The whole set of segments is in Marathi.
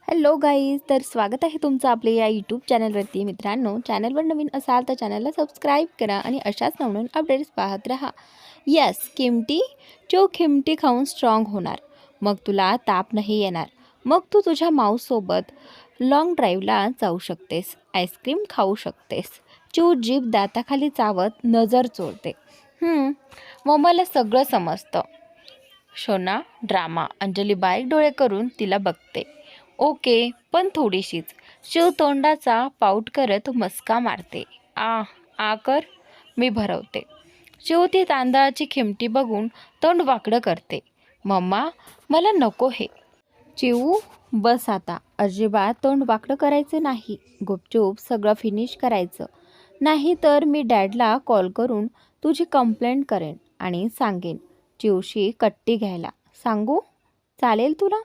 हॅलो गाईज, तर स्वागत आहे तुमचं आपल्या या यूट्यूब चॅनलवरती. मित्रांनो, चॅनलवर नवीन असाल तर चॅनलला सबस्क्राईब करा आणि अशाच नवनवीन अपडेट्स पाहत राहा. यस, खिमटी खाऊन स्ट्रॉंग होणार. मग तुला ताप नाही येणार. मग तू तुझ्या माऊससोबत लॉंग ड्राईव्हला जाऊ शकतेस, आईस्क्रीम खाऊ शकतेस. जीभ दाताखाली चावत नजर चोरते. मम्माला सगळं समजतं. शोना ड्रामा. अंजली बारीक डोळे करून तिला बघते. ओके, पण थोडीशीच. शिव तोंडाचा पाऊट करत मस्का मारते. आ कर, मी भरवते. शिव ती तांदळाची खिमटी बघून तोंड वाकडं करते. मम्मा, मला नको हे. चिऊ, बस आता. अजिबात तोंड वाकडं करायचं नाही. गुपचूप सगळं फिनिश करायचं. नाही तर मी डॅडला कॉल करून तुझी कंप्लेंट करेन आणि सांगेन चिऊशी कट्टी घ्यायला. सांगू? चालेल तुला?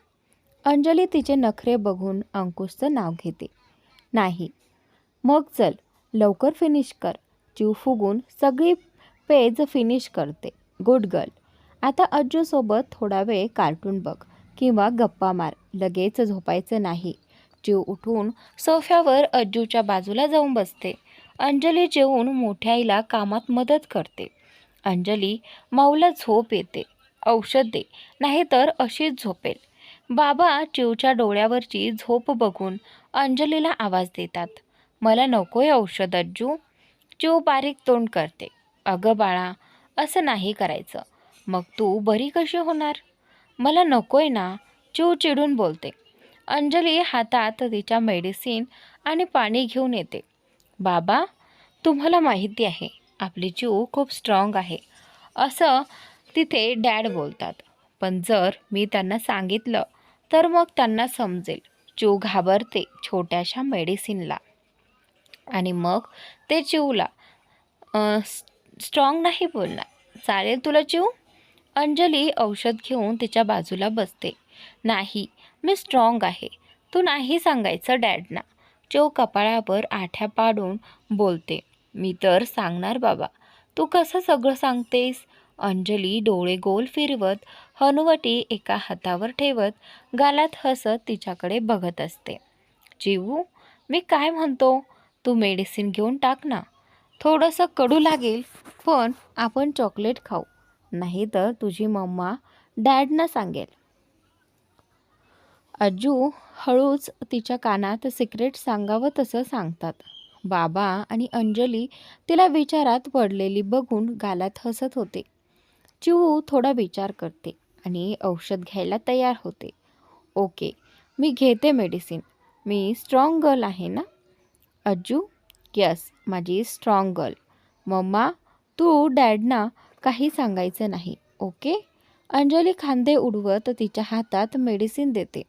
अंजली तिचे नखरे बघून अंकुशचं नाव घेते. नाही. मग चल, लवकर फिनिश कर. चिऊ फुगून सगळी पेज फिनिश करते. Good girl. आता अज्जूसोबत थोडा वेळ कार्टून बघ किंवा गप्पा मार. लगेच झोपायचं नाही. चिऊ उठून सोफ्यावर अज्जूच्या बाजूला जाऊन बसते. अंजली जेवून मोठ्या आईला कामात मदत करते. अंजली, माऊला झोप येते. औषध दे, नाहीतर अशीच झोपेल. बाबा चिऊच्या डोळ्यावरची झोप बघून अंजलीला आवाज देतात. मला नकोय औषध अज्जू. चिऊ बारीक तोंड करते. अगं बाळा, असं नाही करायचं. मग तू बरी कशी होणार? मला नकोय ना, चिऊ चिडून बोलते. अंजली हातात तिच्या मेडिसिन आणि पाणी घेऊन येते. बाबा, तुम्हाला माहिती आहे आपली चिऊ खूप स्ट्रॉंग आहे, असं तिथे डॅड बोलतात. पण जर मी त्यांना सांगितलं तर मग त्यांना समजेल. चिऊ घाबरते छोट्याशा मेडिसिनला. आणि मग ते चिऊला स्ट्रॉंग नाही बोलणार. चालेल तुला चिऊ? अंजली औषध घेऊन तिच्या बाजूला बसते. नाही, मी स्ट्रॉंग आहे. तू नाही सांगायचं डॅडना. चिऊ कपाळावर आठ्या पाडून बोलते. मी तर सांगणार बाबा. तू कसं सगळं सांगतेस? अंजली डोळे गोल फिरवत हनुवटी एका हातावर ठेवत गालात हसत तिच्याकडे बघत असते. चिऊ, मी काय म्हणतो, तू मेडिसिन घेऊन टाक ना. थोडंसं कडू लागेल, पण आपण चॉकलेट खाऊ. नाही तर तुझी मम्मा डॅडना सांगेल. अज्जू हळूच तिच्या कानात सिक्रेट सांगावं तसं सांगतात. बाबा आणि अंजली तिला विचारात पडलेली बघून गालात हसत होते. चिऊ थोडा विचार करते आणि औषध घ्यायला तयार होते. ओके, मी घेते मेडिसिन. मी स्ट्रॉंग गर्ल आहे ना? अज्जू, यस, माझी स्ट्रॉंग गर्ल. मम्मा, तू डॅडना काही सांगायचं नाही, ओके? अंजली खांदे उडवत तिच्या हातात मेडिसिन देते.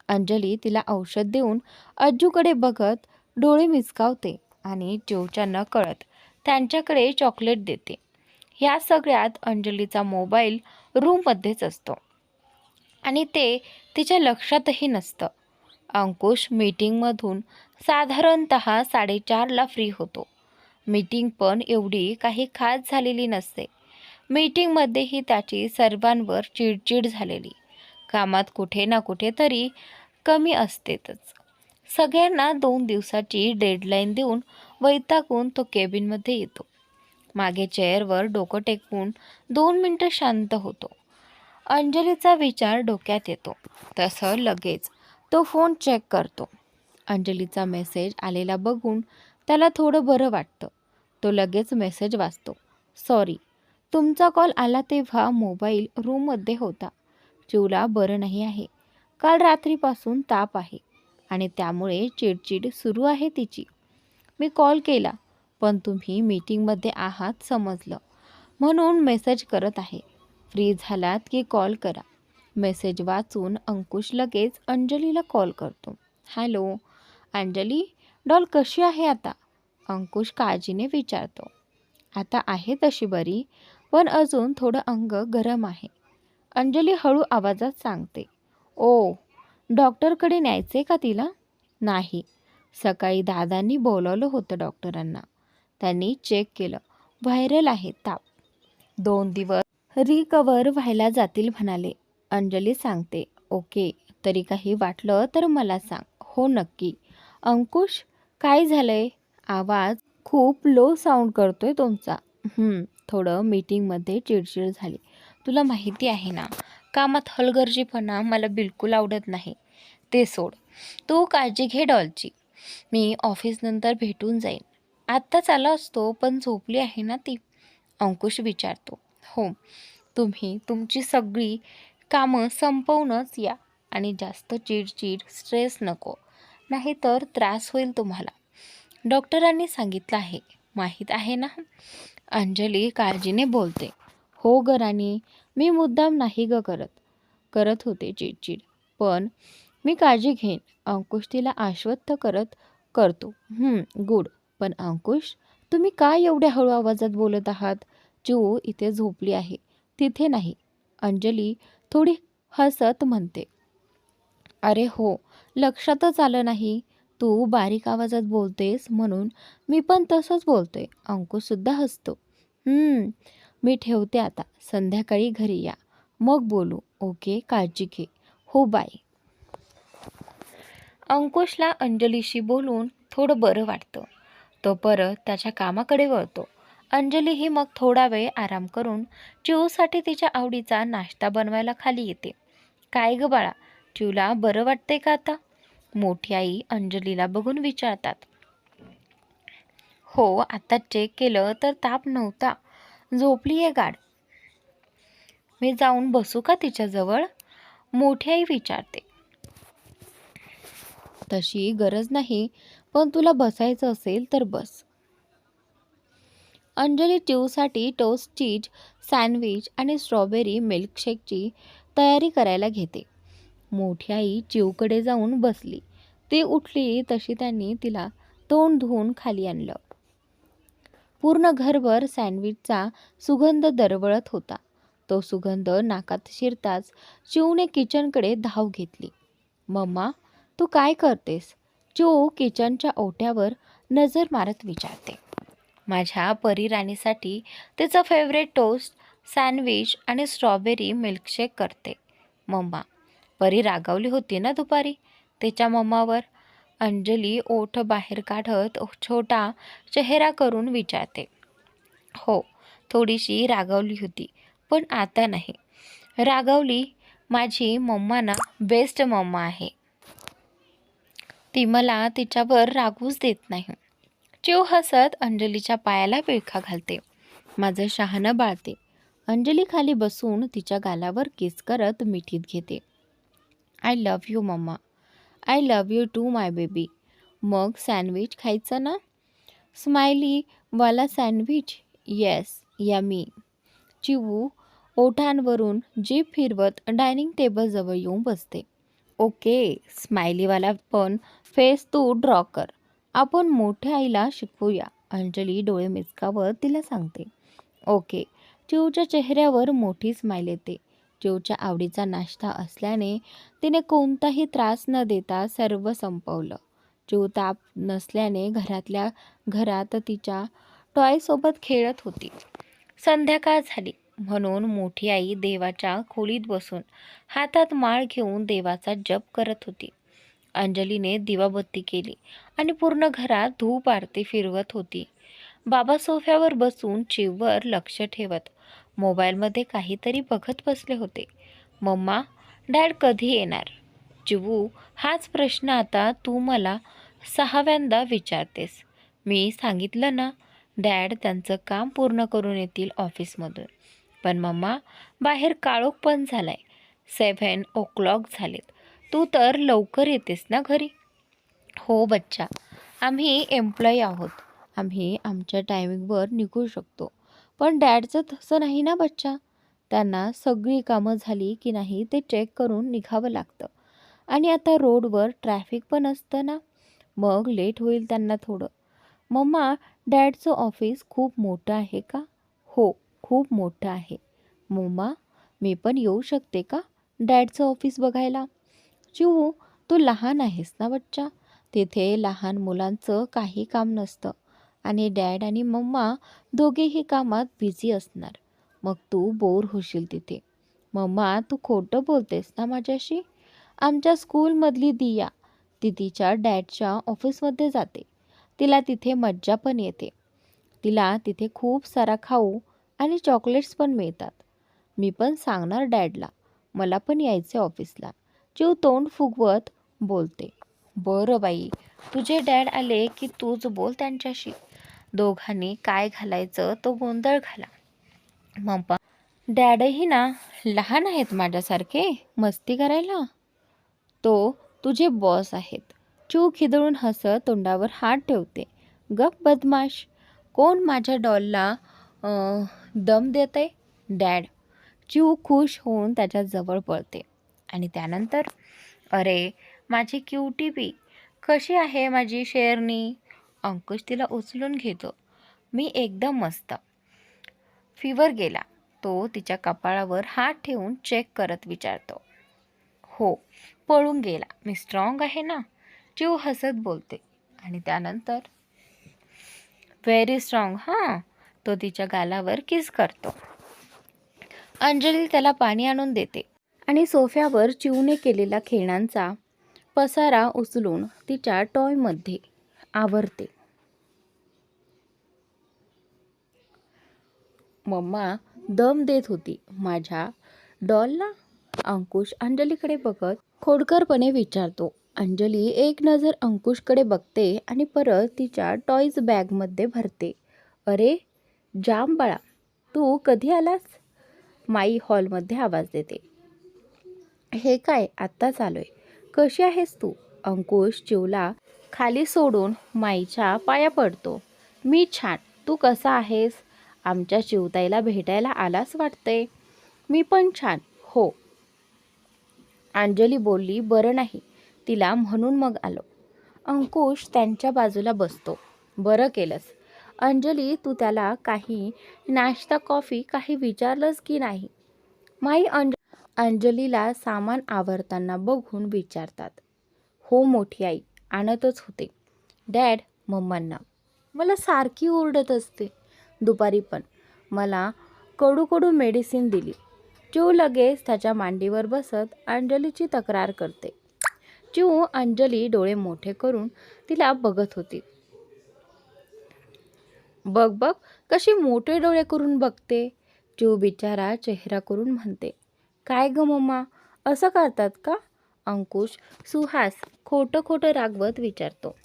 अंजली तिला औषध देऊन अज्जूकडे बघत डोळे मिचकावते आणि चिऊच्या नकळत त्यांच्याकडे चॉकलेट देते. ह्या सगळ्यात अंजलीचा मोबाईल रूममध्येच असतो आणि ते तिच्या लक्षातही नसतं. अंकुश मीटिंगमधून साधारणत 4:30ला फ्री होतो. मीटिंग पण एवढी काही खास झालेली नसते. मीटिंगमध्येही त्याची सर्वांवर चिडचिड झालेली. कामात कुठे ना कुठे तरी कमी असतेच. सगळ्यांना 2 दिवसाची डेडलाईन देऊन वैतागून तो केबिनमध्ये येतो. मागे चेअरवर डोकं टेकवून 2 मिनिटं शांत होतो. अंजलीचा विचार डोक्यात येतो. तसं लगेच तो फोन चेक करतो. अंजलीचा मेसेज आलेला बघून त्याला थोडं बरं वाटतं. तो लगेच मेसेज वाचतो. सॉरी, तुमचा कॉल आला तेव्हा मोबाईल रूममध्ये होता. चिऊला बरं नाही आहे. काल रात्रीपासून ताप आहे आणि त्यामुळे चिडचिड सुरू आहे तिची. मी कॉल केला, पण तुम्ही मीटिंगमध्ये आहात समजलं, म्हणून मेसेज करत आहे. फ्री झालात की कॉल करा. मेसेज वाचून अंकुश लगेच अंजलीला कॉल करतो. हॅलो अंजली, डॉल कशी आहे आता? अंकुश काळजीने विचारतो. आता आहे तशी बरी, पण अजून थोडं अंग गरम आहे. अंजली हळू आवाजात सांगते. ओ, डॉक्टरकडे न्यायचे का तिला? नाही, सकाळी दादांनी बोलवलं होतं डॉक्टरांना. त्यांनी चेक केलं. व्हायरल आहे ताप. 2 दिवस रिकवर व्हायला जातील म्हणाले. अंजली सांगते. ओके, तरी काही वाटलं तर मला सांग. हो नक्की. अंकुश, काय झालंय? आवाज खूप लो साऊंड करतोय तुमचा. थोडं मीटिंगमध्ये चिडचिड झाली. तुला माहिती आहे ना, कामात हलगर्जीपणा मला बिलकुल आवडत नाही. ते सोड. तू काळजी घे डॉलची. मी ऑफिसनंतर भेटून जाईन. आत्ताच आला असतो, पण झोपली आहे ना ती? अंकुश विचारतो. हो, तुम्ही तुमची सगळी कामं संपवूनच या आणि जास्त चिडचिड, स्ट्रेस नको. नाहीतर त्रास होईल तुम्हाला. डॉक्टरांनी सांगितलं आहे, माहीत आहे ना? अंजली काळजीने बोलते. हो ग राणी, मी मुद्दाम नाही ग करत होते चिडचिड. पण मी काळजी घेईन. अंकुश तिला आश्वस्त करतो. गुड. पण अंकुश, तुम्ही काय एवढ्या हळू आवाजात बोलत आहात? चिऊ इथे झोपली आहे, तिथे नाही. अंजली थोडी हसत म्हणते. अरे हो, लक्षातच आलं नाही. तू बारीक आवाजात बोलतेस म्हणून मी पण तसंच बोलतोय. अंकुशसुद्धा हसतो. मी ठेवते आता. संध्याकाळी घरी या, मग बोलू. ओके, काळजी घे. हो, बाय. अंकुशला अंजलीशी बोलून थोडं बरं वाटतं. तो परत त्याच्या कामाकडे वळतो. अंजलीही मग थोडा वेळ आराम करून चिऊसाठी तिच्या आवडीचा नाश्ता बनवायला खाली येते. काय ग बाळा, चिऊला बरं वाटतंय का आता? मोठी आई अंजलीला बघून विचारतात. हो, आता चेक केलं तर ताप नव्हता. झोपली आहे गाढ. मी जाऊन बसू का तिच्याजवळ? मोठी आई विचारते. तशी गरज नाही, पण तुला बसायचं असेल तर बस. अंजली चिऊसाठी टोस्ट चीज सँडविच आणि स्ट्रॉबेरी मिल्कशेकची तयारी करायला घेते. मोठी आई चिऊकडे जाऊन बसली. ती उठली तशी त्यांनी तिला तोंड धुवून खाली आणलं. पूर्ण घरभर सँडविचचा सुगंध दरवळत होता. तो सुगंध नाकात शिरताच चिऊने किचनकडे धाव घेतली. मम्मा, तू काय करतेस? चिऊ किचनच्या ओट्यावर नजर मारत विचारते. माझ्या परीराणीसाठी तिचं फेवरेट टोस्ट सँडविच आणि स्ट्रॉबेरी मिल्कशेक करते. मम्मा, परी रागावली होती ना दुपारी तिच्या मम्मावर? अंजली ओठ बाहेर काढत छोटा चेहरा करून विचारते. हो, थोडीशी रागावली होती, पण आता नाही. रागावली. माझी मम्मा ना बेस्ट मम्मा आहे. ती मला तिच्यावर रागवूच देत नाही. चिऊ हसत अंजलीच्या पायाला विळखा घालते. माझं शहाणं बाळते. अंजली खाली बसून तिच्या गालावर किस करत मिठीत घेते. I love you mamma. I love you too my baby. मग सँडविच खायचं ना? स्माइली वाला सँडविच? Yes, yummy. चिऊ ओठांवरून जीभ फिरवत डायनिंग टेबलजवळ येऊन बसते. ओके, स्माइलीवाला पण फेस तू ड्रॉ कर. आपण मोठ्या आईला शिकवूया. अंजली डोळे मिचकावत तिला सांगते. ओके. चिऊच्या चेहऱ्यावर मोठी स्माईल येते. चिऊच्या आवडीचा नाश्ता असल्याने तिने कोणताही त्रास न देता सर्व संपवलं. चिऊ ताप नसल्याने घरातल्या घरात तिच्या टॉयसोबत खेळत होती. संध्याकाळ झाली म्हणून मोठी आई देवाच्या खोलीत बसून हातात माळ घेऊन देवाचा जप करत होती. अंजलीने दिवाबत्ती केली आणि पूर्ण घरात धूप आरती फिरवत होती. बाबा सोफ्यावर बसून चिववर लक्ष ठेवत मोबाईलमध्ये काहीतरी बघत बसले होते. मम्मा, डॅड कधी येणार? चिवू, हाच प्रश्न आता तू मला 6व्यांदा विचारतेस. मी सांगितलं ना, डॅड त्यांचं काम पूर्ण करून येतील ऑफिसमधून. पण मम्मा, बाहेर काळोख पण झालाय. 7 o'clock झालेत. तू तर लवकर येतेस ना घरी? हो बच्चा, आम्ही एम्प्लॉई आहोत. आम्ही आमच्या टायमिंगवर निघू शकतो. पण डॅडचं तसं नाही ना बच्चा. त्यांना सगळी कामं झाली की नाही ते चेक करून निघावं लागतं. आणि आता रोडवर ट्रॅफिक पण असतं ना, मग लेट होईल त्यांना थोडं. मम्मा, डॅडचं ऑफिस खूप मोठं आहे का? हो, खूप मोठं आहे. मम्मा, मी पण येऊ शकते का डॅडचं ऑफिस बघायला? चिऊ, तू लहान आहेस ना बच्चा. तिथे लहान मुलांचं काही काम नसतं आणि डॅड आणि मम्मा दोघेही कामात बिझी असणार. मग तू बोर होशील तिथे. मम्मा, तू खोटं बोलतेस ना माझ्याशी? आमच्या स्कूलमधली दिया. ती तिच्या डॅडच्या ऑफिसमध्ये जाते. तिला तिथे मज्जा पण येते. तिला तिथे खूप सारा खाऊ आणि चॉकलेट्स पण मिळतात. मी पण सांगणार डॅडला, मला पण यायचे ऑफिसला. चिव तोंड फुगवत बोलते. बरं बाई, तुझे डॅड आले की तूच बोल त्यांच्याशी. दोघांनी काय घालायचं तो गोंधळ घाला. मम्मा डॅडही ना लहान आहेत माझ्यासारखे मस्ती करायला. तो तुझे बॉस आहेत. चिव खिदळून हसत तोंडावर हात ठेवते. गप बदमाश, कोण माझ्या डॉलला दम देते? डॅड. चिव खुश होऊन त्याच्या जवळ पळते. आणि त्यानंतर, अरे माझी क्यूटी बी, कशी आहे माझी शेरनी? अंकुश तिला उचलून घेतो. मी एकदम मस्त. फीवर गेला? तो तिच्या कपाळावर हात ठेवून चेक करत विचारतो. हो, पळून गेला. मी स्ट्रॉंग आहे ना? चिव हसत बोलते. आणि त्यानंतर, व्हेरी स्ट्रॉंग हां. तो तिच्या गालावर किस करतो. अंजली त्याला पाणी आणून देते आणि सोफ्यावर चिवने केलेला खेळण्यांचा पसारा उचलून तिच्या टॉयमध्ये आवरते. मम्मा दम देत होती माझ्या डॉलला? अंकुश अंजलीकडे बघत खोडकरपणे विचारतो. अंजली एक नजर अंकुशकडे बघते आणि परत तिच्या टॉयज बॅगमध्ये भरते. अरे जाम बाळा, तू कधी आलास? माई हॉलमध्ये आवाज देते. हे काय आत्ताच आलोय. कशी आहेस तू? अंकुश चिवला खाली सोडून माईच्या पाया पडतो. मी छान, तू कसा आहेस? आमच्या चिवताईला भेटायला आलास वाटते. मी पण छान. हो, अंजली बोलली. बरं नाही तिला म्हणून मग आलो. अंकुश त्यांच्या बाजूला बसतो. बरं केलंस. अंजली, तू त्याला काही नाश्ता कॉफी काही विचारलंस की नाही? माई अंजलीला सामान आवरताना बघून विचारतात. हो मोठी आई, आणतच होते. डॅड मम्मांना मला सारखी ओरडत असते. दुपारी पण मला कडू कडू मेडिसिन दिली. चिव लगेच त्याच्या मांडीवर बसत अंजलीची तक्रार करते. चिव अंजली डोळे मोठे करून तिला बघत होती. बघ बघ कशी मोठे डोळे करून बघते. चिव बिचारा चेहरा करून म्हणते. काय ग मम्मा, असं करतात का? अंकुश सुहास खोटं खोटं रागवत विचारतो.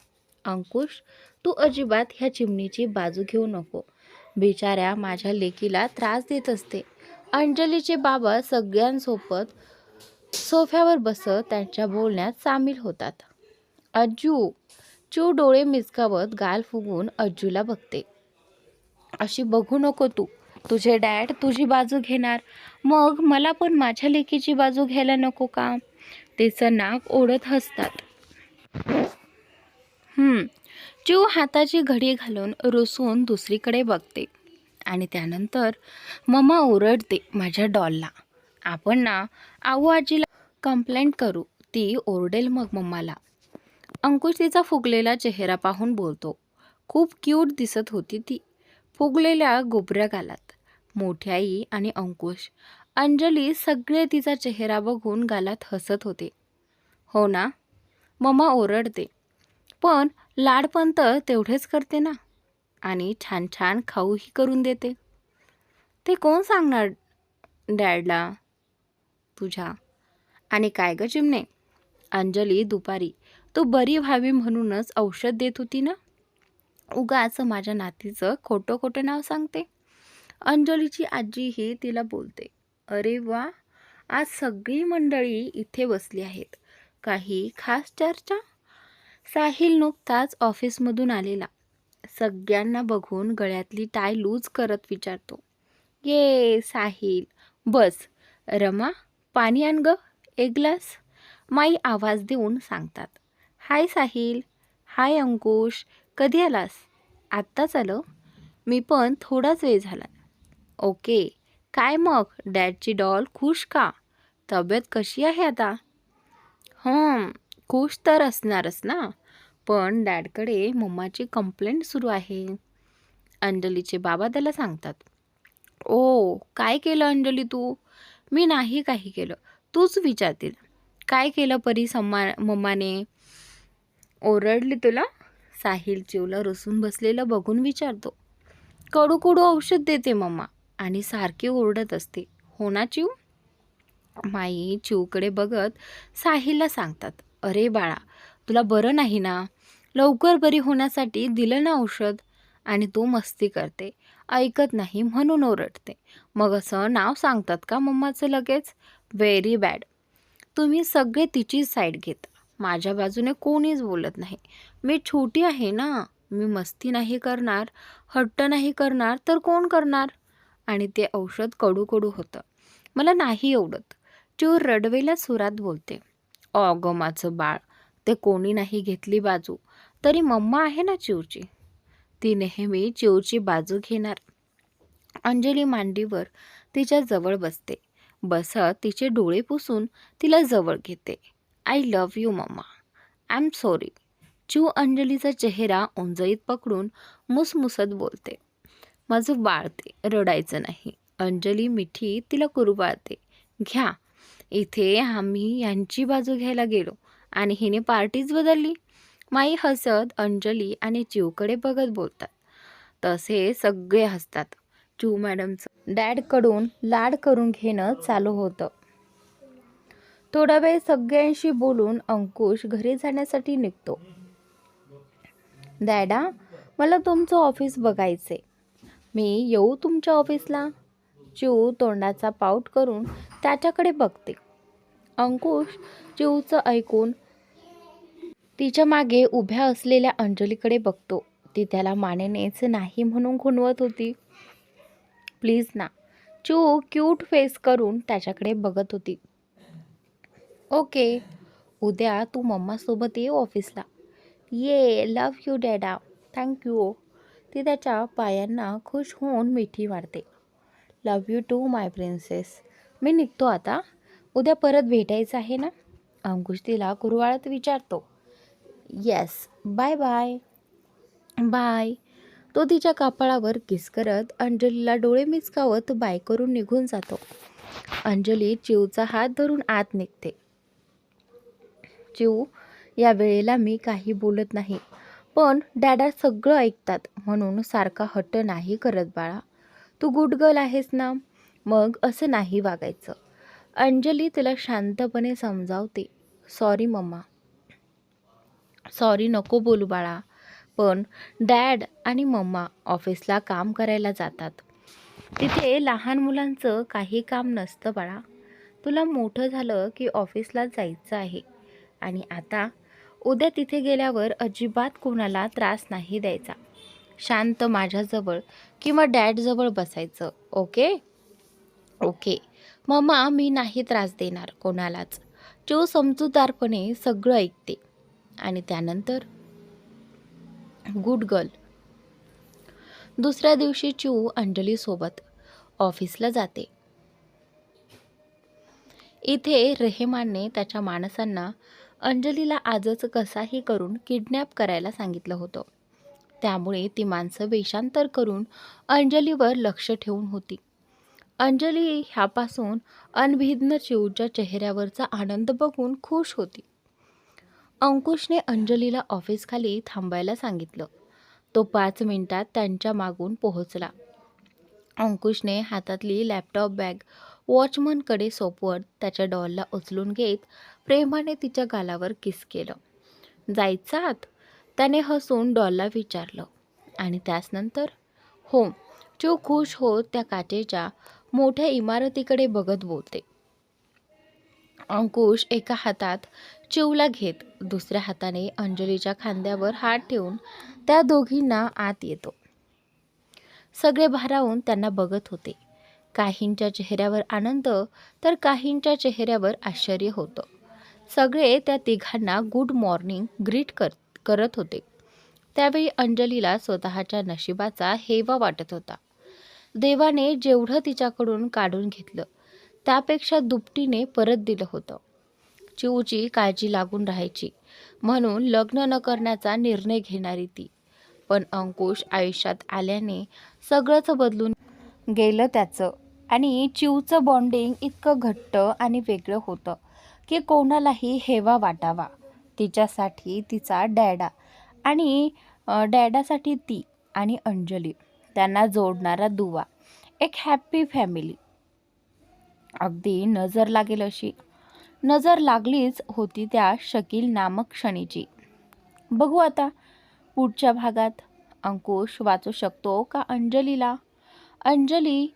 अंकुश, तू अजिबात ह्या चिमणीची बाजू घेऊ नको. बिचाऱ्या माझ्या लेकीला त्रास देत असते. अंजलीचे बाबा सगळ्यांसोबत सोफ्यावर बसत त्यांच्या बोलण्यात सामील होतात. अज्जू. चिव डोळे मिचकावत गाल फुगून अज्जूला बघते. अशी बघू नको तू. तुझे डॅड तुझी बाजू घेणार, मग मला पण माझ्या लेकीची बाजू घ्यायला नको का? तिचं नाक ओढत हसतात. चिव हाताची घडी घालून रुसून दुसरीकडे बघते. आणि त्यानंतर मम्मा ओरडते माझ्या डॉलला. आपण ना आऊ आजीला कंप्लेंट करू. ती ओरडेल मग मम्माला. अंकुश तिचा फुगलेला चेहरा पाहून बोलतो. खूप क्यूट दिसत होती ती, फुगलेल्या गोबऱ्या गालात. मोठी आई आणि अंकुश अंजली सगळे तिचा चेहरा बघून गालात हसत होते. हो ना? मम्मा ओरडते, पण लाड पण तर तेवढेच करते ना. आणि छान छान खाऊही करून देते. ते कोण सांगणार डॅडला तुझ्या? आणि काय ग चिमणे, अंजली दुपारी तू बरी व्हावी म्हणूनच औषध देत होती ना? उगाच माझ्या नातीचं खोटं खोटं नाव सांगते. अंजलीची आजीही तिला बोलते. अरे वा, आज सगळी मंडळी इथे बसली आहेत. काही खास चर्चा? साहिल नुकताच ऑफिसमधून आलेला. सगळ्यांना बघून गळ्यातली टाय लूज करत विचारतो. ये साहिल, बस. रमा, पाणी आण ग, एक ग्लास. माई आवाज देऊन सांगतात. हाय साहिल. हाय अंकुश, कधी आलास? आत्ताच आलं. मी पण थोडाच वेळ झाला. ओके. काय मग डॅडची डॉल खुश का? तब्येत कशी आहे आता? खुश तर असणारच ना, पण डॅडकडे मम्माची कंप्लेंट सुरू आहे. अंजलीचे बाबा त्याला सांगतात. ओ, काय केलं अंजली तू? मी नाही काही केलं, तूच विचारतील. काय केलं परी मम्माने? ओरडली तुला? साहिल चिवला रुसून बसलेलं बघून विचारतो. कडू कडू औषध देते मम्मा आणि सारखी ओरडत असते. हो ना चिव? माई चिवकडे बघत साहिलला सांगतात. अरे बाळा, तुला बरं नाही ना? लवकर बरी होण्यासाठी दिलं ना औषध. आणि तू मस्ती करते, ऐकत नाही म्हणून ओरडते. मग असं नाव सांगतात का मम्माचं लगेच? Very bad. तुम्ही सगळे तिची साईड घेता. माझ्या बाजूने कोणीच बोलत नाही. मी छोटी आहे ना. मी मस्ती नाही करणार, हट्ट नाही करणार तर कोण करणार? आणि ते औषध कडू कडू होतं. मला नाही आवडत. चिव रडवेल्या सुरात बोलते. अगं माझं बाळ, ते कोणी नाही घेतली बाजू तरी मम्मा आहे ना चिवची. ती नेहमी चिवची बाजू घेणार. अंजली मांडीवर तिच्या जवळ बसते. बसत तिचे डोळे पुसून तिला जवळ घेते. I love you mamma. I am sorry. Chiu अंजलीचा चेहरा उंजळीत पकडून मुसमुसत बोलते. माझं बाळ ते, रडायचं नाही. अंजली मिठी तिला कुरवाळते. घ्या, इथे आम्ही यांची बाजू घ्यायला गेलो आणि हिने पार्टीच बदलली. माई हसत अंजली आणि चिवकडे बघत बोलतात. तसे सगळे हसतात. चिव मॅडमचं डॅडकडून लाड करून घेणं चालू होतं. थोडा वेळ सगळ्यांशी बोलून अंकुश घरी जाण्यासाठी निघतो. डॅडा, मला तुमचं ऑफिस बघायचे. मी येऊ तुमच्या ऑफिसला? चिव तोंडाचा पाऊट करून त्याच्याकडे बघते. अंकुश चिवचं ऐकून तिच्या मागे उभ्या असलेल्या अंजलीकडे बघतो. ती त्याला मानेनेच नाही म्हणून खुणवत होती. प्लीज ना. चिव क्यूट फेस करून त्याच्याकडे बघत होती. ओके, उद्या तू मम्मासोबत ये ऑफिसला. ये, लव्ह यू डॅडा. थँक्यू. ती त्याच्या पायांना खुश होऊन मिठी मारते. Love you too my princess. मी निघतो आता. उद्या परत भेटायचं आहे ना? अंकुश तिला कुरवाळत विचारतो. Yes, bye bye. बाय. तो तिच्या कपाळावर किस करत अंजलीला डोळे मिचकावत बाय करून निघून जातो. अंजली चिवचा हात धरून आत निघते. चिव, या वेळेला मी काही बोलत नाही, पण डॅडा सगळं ऐकतात म्हणून सारखा हट्ट नाही करत बाळा. तू गुड गर्ल आहेस ना, मग असं नाही वागायचं. अंजली तिला शांतपणे समजावते. Sorry mamma. सॉरी नको बोलू बाळा, पण डॅड आणि मम्मा ऑफिसला काम करायला जातात. तिथे लहान मुलांचं काही काम नसतं बाळा. तुला मोठं झालं की ऑफिसला जायचं आहे. आणि आता उद्या तिथे गेल्यावर अजिबात कोणाला त्रास नाही द्यायचा. शांत माझ्याजवळ किंवा डॅडजवळ बसायचं. ओके? ओके मम्मा, मी नाही त्रास देणार कोणालाच. चिव समजूतदारपणे सगळं ऐकते. आणि त्यानंतर गुड गर्ल. दुसऱ्या दिवशी चिव अंजलीसोबत ऑफिसला जाते. इथे रेहमानने त्याच्या माणसांना अंजलीला आजच कसाही करून किडनॅप करायला सांगितलं होतं. त्यामुळे ती माणसं वेषांतर करून अंजलीवर लक्ष ठेवून होती. अंजली ह्यापासून अनभिज्ञ चिवच्या चेहऱ्यावरचा आनंद बघून खुश होती. अंकुशने अंजलीला ऑफिसखाली थांबायला सांगितलं. तो 5 मिनिटात त्यांच्या मागून पोहोचला. अंकुशने हातातली लॅपटॉप बॅग वॉचमनकडे सोपवत त्याच्या डॉलला उचलून घेत प्रेमाने तिच्या गालावर किस केलं. जायचात? त्याने हसून डॉलला विचारलं. आणि त्यानंतर? हो. चिव खुश होत त्या काचेच्या मोठ्या इमारतीकडे बघत बोलते. अंकुश एका हातात चिवला घेत दुसऱ्या हाताने अंजलीच्या खांद्यावर हात ठेवून त्या दोघींना आत येतो. सगळे भारावून त्यांना बघत होते. काहींच्या चेहऱ्यावर आनंद तर काहींच्या चेहऱ्यावर आश्चर्य होतं. सगळे त्या तिघांना गुड मॉर्निंग ग्रीट करत होते. त्यावेळी अंजलीला स्वतःच्या नशिबाचा हेवा वाटत होता. देवाने जेवढं तिच्याकडून काढून घेतलं त्यापेक्षा दुपटीने परत दिलं होतं. चिवची काळजी लागून राहायची म्हणून लग्न न करण्याचा निर्णय घेणारी ती. पण अंकुश आयुष्यात आल्याने सगळंच बदलून गेलं त्याचं. आणि चिवचं बॉन्डिंग इतकं घट्ट आणि वेगळं होतं. की कोणालाही हेवा वाटावा. तिच्यासाठी तिचा डॅडा आणि डॅडासाठी ती आणि अंजली, त्यांना जोडणारा दुवा, एक हॅप्पी फॅमिली. अगदी नजर लागेल अशी. नजर लागलीच होती त्या शकील नामक क्षणीची. बघू आता पुढच्या भागात अंकुश वाचू शकतो का अंजलीला. अंजली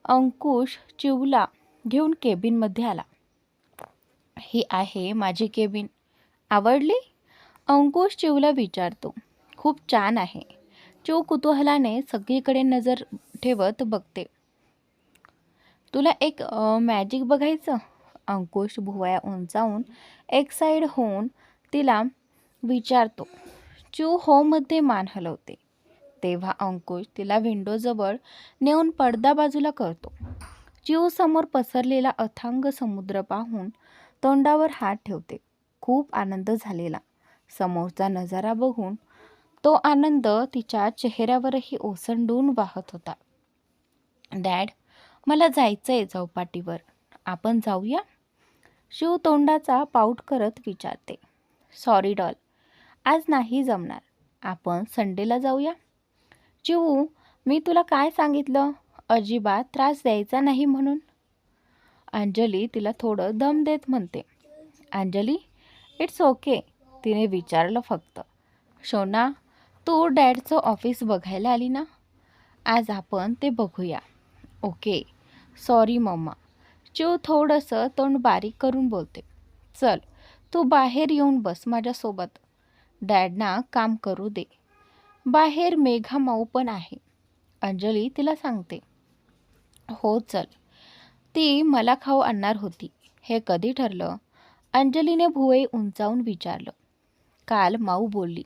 अंकुश चिवला घेऊन केबिनमध्ये आला. ही आहे माझी केबिन, आवडली? अंकुश चिवला विचारतो. खूप छान आहे. चिव कुतूहलाने सगळीकडे नजर ठेवत बघते. तुला एक मॅजिक बघायचं? अंकुश भुवया उंचावून एक साईड होऊन तिला विचारतो. चिव होमध्ये मान हलवते. तेव्हा अंकुश तिला विंडोजवळ नेऊन पडदा बाजूला करतो. चिव समोर पसरलेला अथांग समुद्र पाहून तोंडावर हात ठेवते. खूप आनंद झालेला. समोरचा नजारा बघून तो आनंद तिच्या चेहऱ्यावरही ओसंडून वाहत होता. डॅड, मला जायचंय चौपाटीवर, आपण जाऊया? शिव तोंडाचा पाऊट करत विचारते. सॉरी डॉल, आज नाही जमणार. आपण संडेला जाऊया? चिवू, मी तुला काय सांगितलं? अजिबात त्रास द्यायचा नाही म्हणून. अंजली तिला थोडं दम देत म्हणते. अंजली, इट्स ओके, तिने विचारलं फक्त. शोना, तू डॅडचं ऑफिस बघायला आली ना? आज आपण ते बघूया. Okay, sorry mamma. चिव थोडंसं तोंड बारीक करून बोलते. चल, तू बाहेर येऊन बस माझ्यासोबत. डॅडना काम करू दे. बाहेर मेघा माऊ पण आहे. अंजली तिला सांगते. हो चल. ती मला खाऊ आणणार होती. हे कधी ठरलं? अंजलीने भुवई उंचावून विचारलं. काल माऊ बोलली.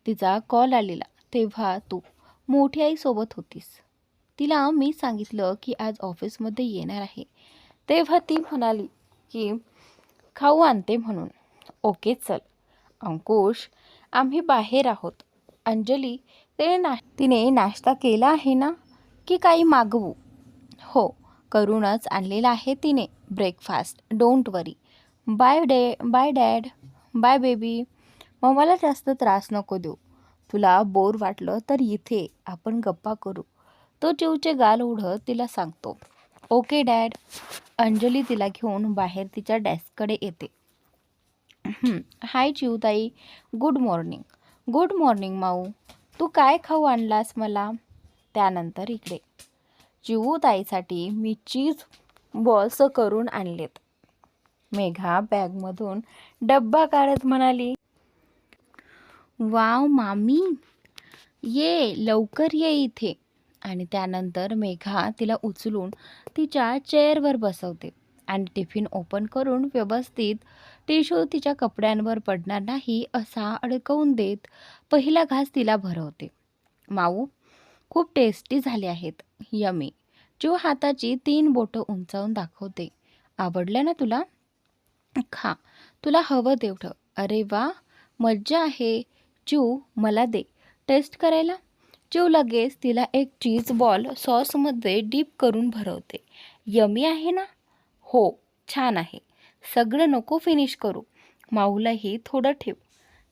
तिचा कॉल आलेला तेव्हा तू मोठी आईसोबत होतीस. तिला मी सांगितलं की आज ऑफिसमध्ये येणार आहे. तेव्हा ती म्हणाली की खाऊ आणते म्हणून. ओके चल. अंकुश, आम्ही बाहेर आहोत. अंजली, तिने नाश्ता केला आहे ना, की काही मागवू? हो, करूनच आणलेला आहे तिने breakfast. Don't worry. Bye dad. Bye baby. मम्माला जास्त त्रास नको देऊ. तुला बोर वाटलं तर इथे आपण गप्पा करू. तो चिवचे गाल ओढत तिला सांगतो. Okay dad. अंजली तिला घेऊन बाहेर तिच्या डेस्ककडे येते. हाय चिवताई, गुड मॉर्निंग. गुड मॉर्निंग माऊ. तू काय खाऊ आणलास मला? त्यानंतर इकडे चिवताईसाठी मी चीज बॉल्स करून आणलेत. मेघा बॅगमधून डब्बा काढत म्हणाली. वाव मामी, ये लवकर ये इथे. आणि त्यानंतर मेघा तिला उचलून तिच्या चेअरवर बसवते आणि टिफिन ओपन करून व्यवस्थित टिश्यू तिच्या कपड्यांवर पडणार नाही असा अडकवून देत पहिला घास तिला भरवते. माऊ, खूप टेस्टी झाले आहेत. यमी. चिव हाताची 3 बोटं उंचावून दाखवते. आवडलं ना तुला? खा, तुला हवं तेवढं. अरे वा, मज्जा आहे. चिव, मला दे टेस्ट करायला. चिव लगेच तिला एक चीज बॉल सॉसमध्ये डीप करून भरवते. यमी आहे ना? हो, छान आहे. सगळं नको फिनिश करू. माऊलाही थोडं ठेव.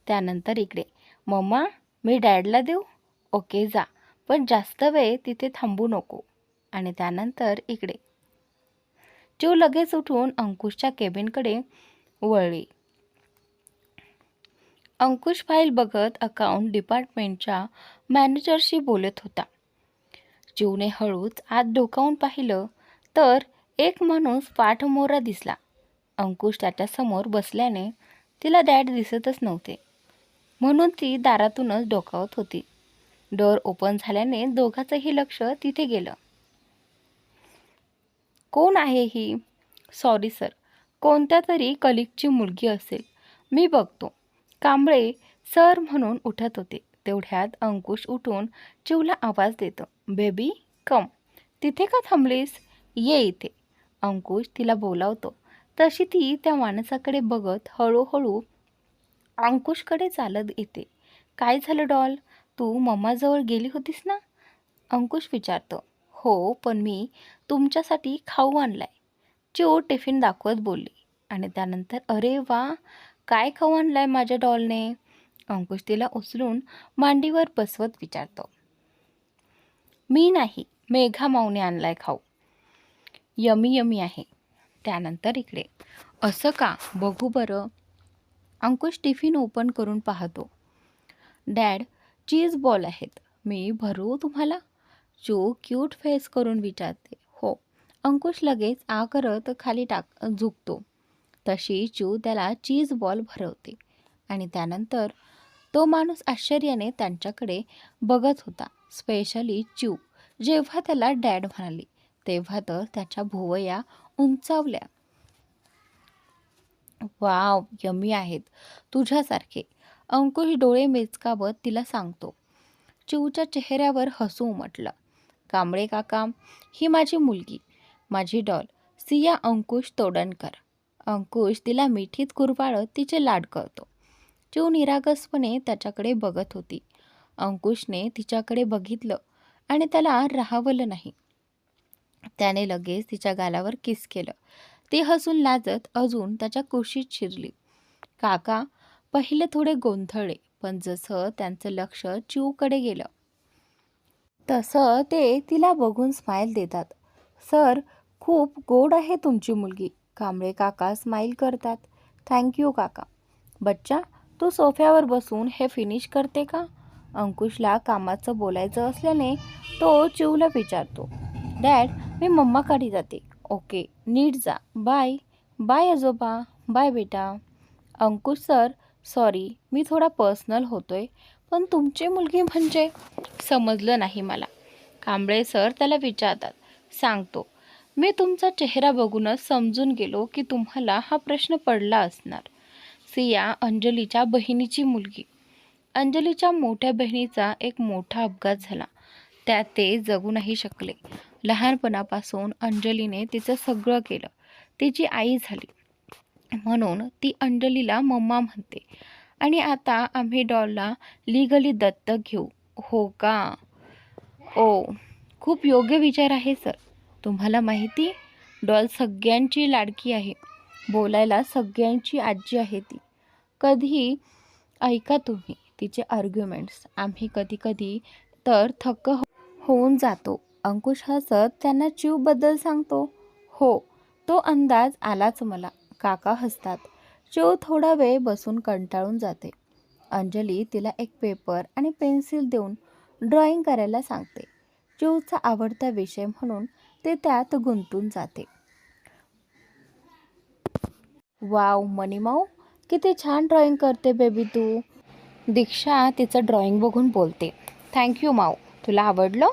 त्यानंतर इकडे, मम्मा, मी डॅडला देऊ? ओके जा, पण जास्त वेळ तिथे थांबू नको. आणि त्यानंतर इकडे चिव लगेच उठून अंकुशच्या केबिनकडे वळली. अंकुश फाईल बघत अकाउंट डिपार्टमेंटच्या मॅनेजरशी बोलत होता. चिवने हळूच आत डोकावून पाहिलं तर एक माणूस पाठमोरा दिसला. अंकुश त्याच्यासमोर बसल्याने तिला डॅड दिसतच नव्हते, म्हणून ती दारातूनच डोकावत होती. डोअर ओपन झाल्याने दोघांचंही लक्ष तिथे गेलं. कोण आहे ही? सॉरी सर, कोणत्या तरी कलिगची मुलगी असेल, मी बघतो. कांबळे सर म्हणून उठत होते. तेवढ्यात अंकुश उठून चिवला आवाज देतो. बेबी कम. तिथे का थांबलीस? ये इथे. अंकुश तिला बोलावतो. तशी ती त्या माणसाकडे बघत हळूहळू अंकुशकडे चालत येते. काय झालं डॉल? तू मम्माजवळ गेली होतीस ना? अंकुश विचारतो. हो, पण मी तुमच्यासाठी खाऊ आणलाय. चिव टिफिन दाखवत बोलली. आणि त्यानंतर अरे वा, काय खाऊ आणलाय माझ्या डॉलने? अंकुश तिला उचलून मांडीवर बसवत विचारतो. मी नाही, मेघा माऊने आणलाय खाऊ. यमी यमी आहे. त्यानंतर इकडे असं का, बघू बरं. अंकुश टिफिन ओपन करून पाहतो. डॅड, चीज बॉल आहेत, मी भरू तुम्हाला? चू क्यूट फेस करून विचारते. हो. अंकुश लगेच आ करत खाली झुकतो. तशी चू त्याला चीज बॉल भरवते आणि त्यानंतर तो माणूस आश्चर्याने त्यांच्याकडे बघत होता. स्पेशली चू. जेव्हा त्याला डॅड म्हणाली तेव्हा तर त्याच्या भुवया उंचावल्या. वाव, यमी आहेत, तुझ्यासारखे. अंकुश डोळे मेचकावत तिला सांगतो. चिऊच्या चेहऱ्यावर हसू उमटलं. कांबळे काका, ही माझी मुलगी, माझी डॉल, सिया अंकुश तोडणकर. अंकुश तिला मिठीत कुरवाळत तिचे लाड करतो. चिऊ निरागसपणे त्याच्याकडे बघत होती. अंकुशने तिच्याकडे बघितलं आणि त्याला राहावलं नाही. त्याने लगेच तिच्या गालावर किस केलं. ती हसून लाजत अजून त्याच्या कुशीत शिरली. काका पहिले थोडे गोंधळले, पण जसं त्यांचं लक्ष चिऊकडे गेलं तसं ते तिला बघून स्माईल देतात. सर, खूप गोड आहे तुमची मुलगी. कांबळे काका स्माईल करतात. थँक्यू काका. बच्चा, तू सोफ्यावर बसून हे फिनिश करते का? अंकुशला कामाचं बोलायचं असल्याने तो चिऊला विचारतो. डॅड, मी मम्माकडे जाते. ओके, नीट जा. बाय. बाय आजोबा. बाय बेटा. अंकुश सर, सॉरी, मी थोडा पर्सनल होतोय, पण तुमची मुलगी म्हणजे समजलं नाही मला. कांबळे सर त्याला विचारतात. सांगतो. मी तुमचा चेहरा बघूनच समजून गेलो की तुम्हाला हा प्रश्न पडला असणार. सिया अंजलीच्या बहिणीची मुलगी. अंजलीच्या मोठ्या बहिणीचा एक मोठा अपघात झाला. त्यात ते जगू नाही शकले. लहानपणापासून अंजलीने तिचं सगळं केलं. तिची आई झाली म्हणून ती अंजलीला मम्मा म्हणते. आणि आता आम्ही डॉलला लीगली दत्तक घेऊ. हो का? ओ, खूप योग्य विचार आहे सर. तुम्हाला माहिती, डॉल सगळ्यांची लाडकी आहे. बोलायला सगळ्यांची आजी आहे ती. कधी ऐका तुम्ही तिचे आर्ग्युमेंट्स. आम्ही कधी कधी तर थक्क होऊन जातो. अंकुश हसत त्यांना चिवबद्दल सांगतो. हो, तो अंदाज आलाच मला. काका हसतात. चिव थोडा वेळ बसून कंटाळून जाते. अंजली तिला एक पेपर आणि पेन्सिल देऊन ड्रॉइंग करायला सांगते. चिवचा आवडता विषय म्हणून ते त्यात गुंतून जाते. वाव मनीमाऊ, किती छान ड्रॉइंग करते बेबी तू. दीक्षा तिचं ड्रॉइंग बघून बोलते. थँक्यू माऊ, तुला आवडलं?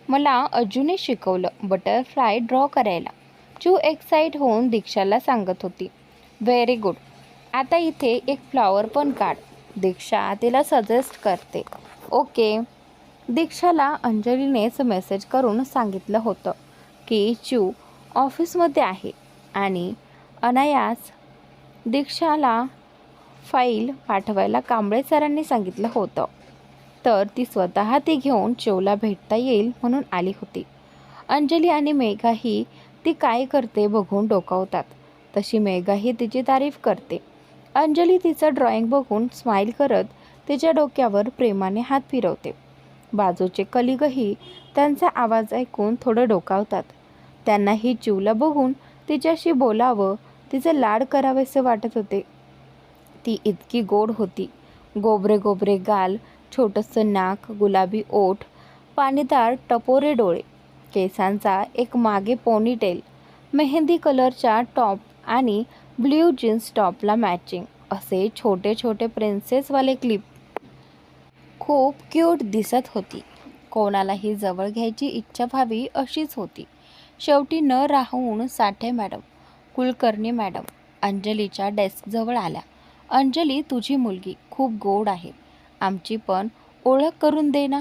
मला अजूनही शिकवलं बटरफ्लाय ड्रॉ करायला. चू एक्साइट होऊन दीक्षाला सांगत होती. Very good. आता इथे एक फ्लॉवर पण काढ. दीक्षा तिला सजेस्ट करते. ओके. दीक्षाला अंजलीनेच मेसेज करून सांगितलं होतं की चू ऑफिसमध्ये आहे आणि अनायास दीक्षाला फाईल पाठवायला कांबळे सरांनी सांगितलं होतं. तर ती स्वतः ती घेऊन चिवला भेटता येईल म्हणून आली होती. अंजली आणि मेघाही ती काय करते बघून डोकावतात. तशी मेघाही तिची तारीफ करते. अंजली तिचं ड्रॉइंग बघून स्माईल करत तिच्या डोक्यावर प्रेमाने हात फिरवते. बाजूचे कलिगही त्यांचा आवाज ऐकून थोडं डोकावतात. त्यांनाही चिवला बघून तिच्याशी बोलावं, तिचे लाड करावेसे वाटत होते. ती इतकी गोड होती. गोबरे गोबरे गाल, छोटंसं नाक, गुलाबी ओठ, पाणीदार टपोरे डोळे, केसांचा एक मागे पोनीटेल, मेहंदी कलरच्या टॉप आणि ब्ल्यू जीन्स टॉपला मॅचिंग असे छोटे छोटे प्रिन्सेसवाले क्लिप. खूप क्यूट दिसत होती. कोणालाही जवळ घ्यायची इच्छा व्हावी अशीच होती. शेवटी न राहून साठे मॅडम, कुलकर्णी मॅडम अंजलीच्या डेस्कजवळ आल्या. अंजली, तुझी मुलगी खूप गोड आहे. आमची पण ओळख करून दे ना.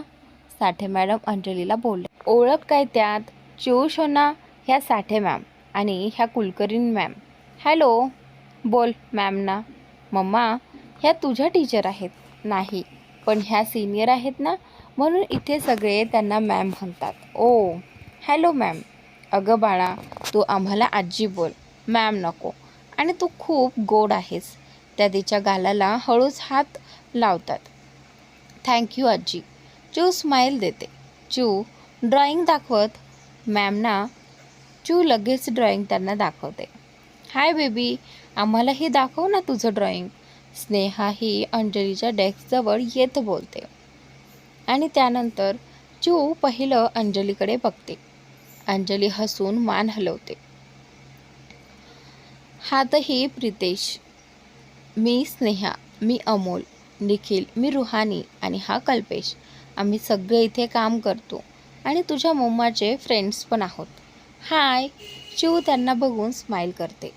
साठे मॅडम अंजलीला बोलले. ओळख काय त्यात? चिऊ शोना, ह्या साठे मॅम आणि ह्या कुलकर्णी मॅम. हॅलो. बोल मॅम ना. मम्मा, ह्या तुझ्या टीचर आहेत. नाही, पण ह्या सिनियर आहेत ना, म्हणून इथे सगळे त्यांना मॅम म्हणतात. ओ, हॅलो मॅम. अगं बाळा, तू आम्हाला आजी बोल, मॅम नको. आणि तू खूप गोड आहेस. त्या तिच्या गालाला हळूच हात लावतात. थँक्यू आजी. चिऊ स्माईल देते. चिऊ ड्रॉइंग दाखवत मॅमना. चिऊ लगेच ड्रॉइंग त्यांना दाखवते. हाय बेबी, आम्हालाही दाखव ना तुझं ड्रॉइंग. स्नेहा ही अंजलीच्या डेस्कजवळ येत बोलते. आणि त्यानंतर चिऊ पहिलं अंजलीकडे बघते. अंजली हसून मान हलवते. हातही प्रितेश. मी स्नेहा, मी अमोल, निखिल, मी रुहानी आणि हा कल्पेश. आम्ही सगळे इथे काम करतो आणि तुझ्या मम्माचे फ्रेंड्स पण आहोत. हाय. चिऊ त्यांना बघून स्माईल करते.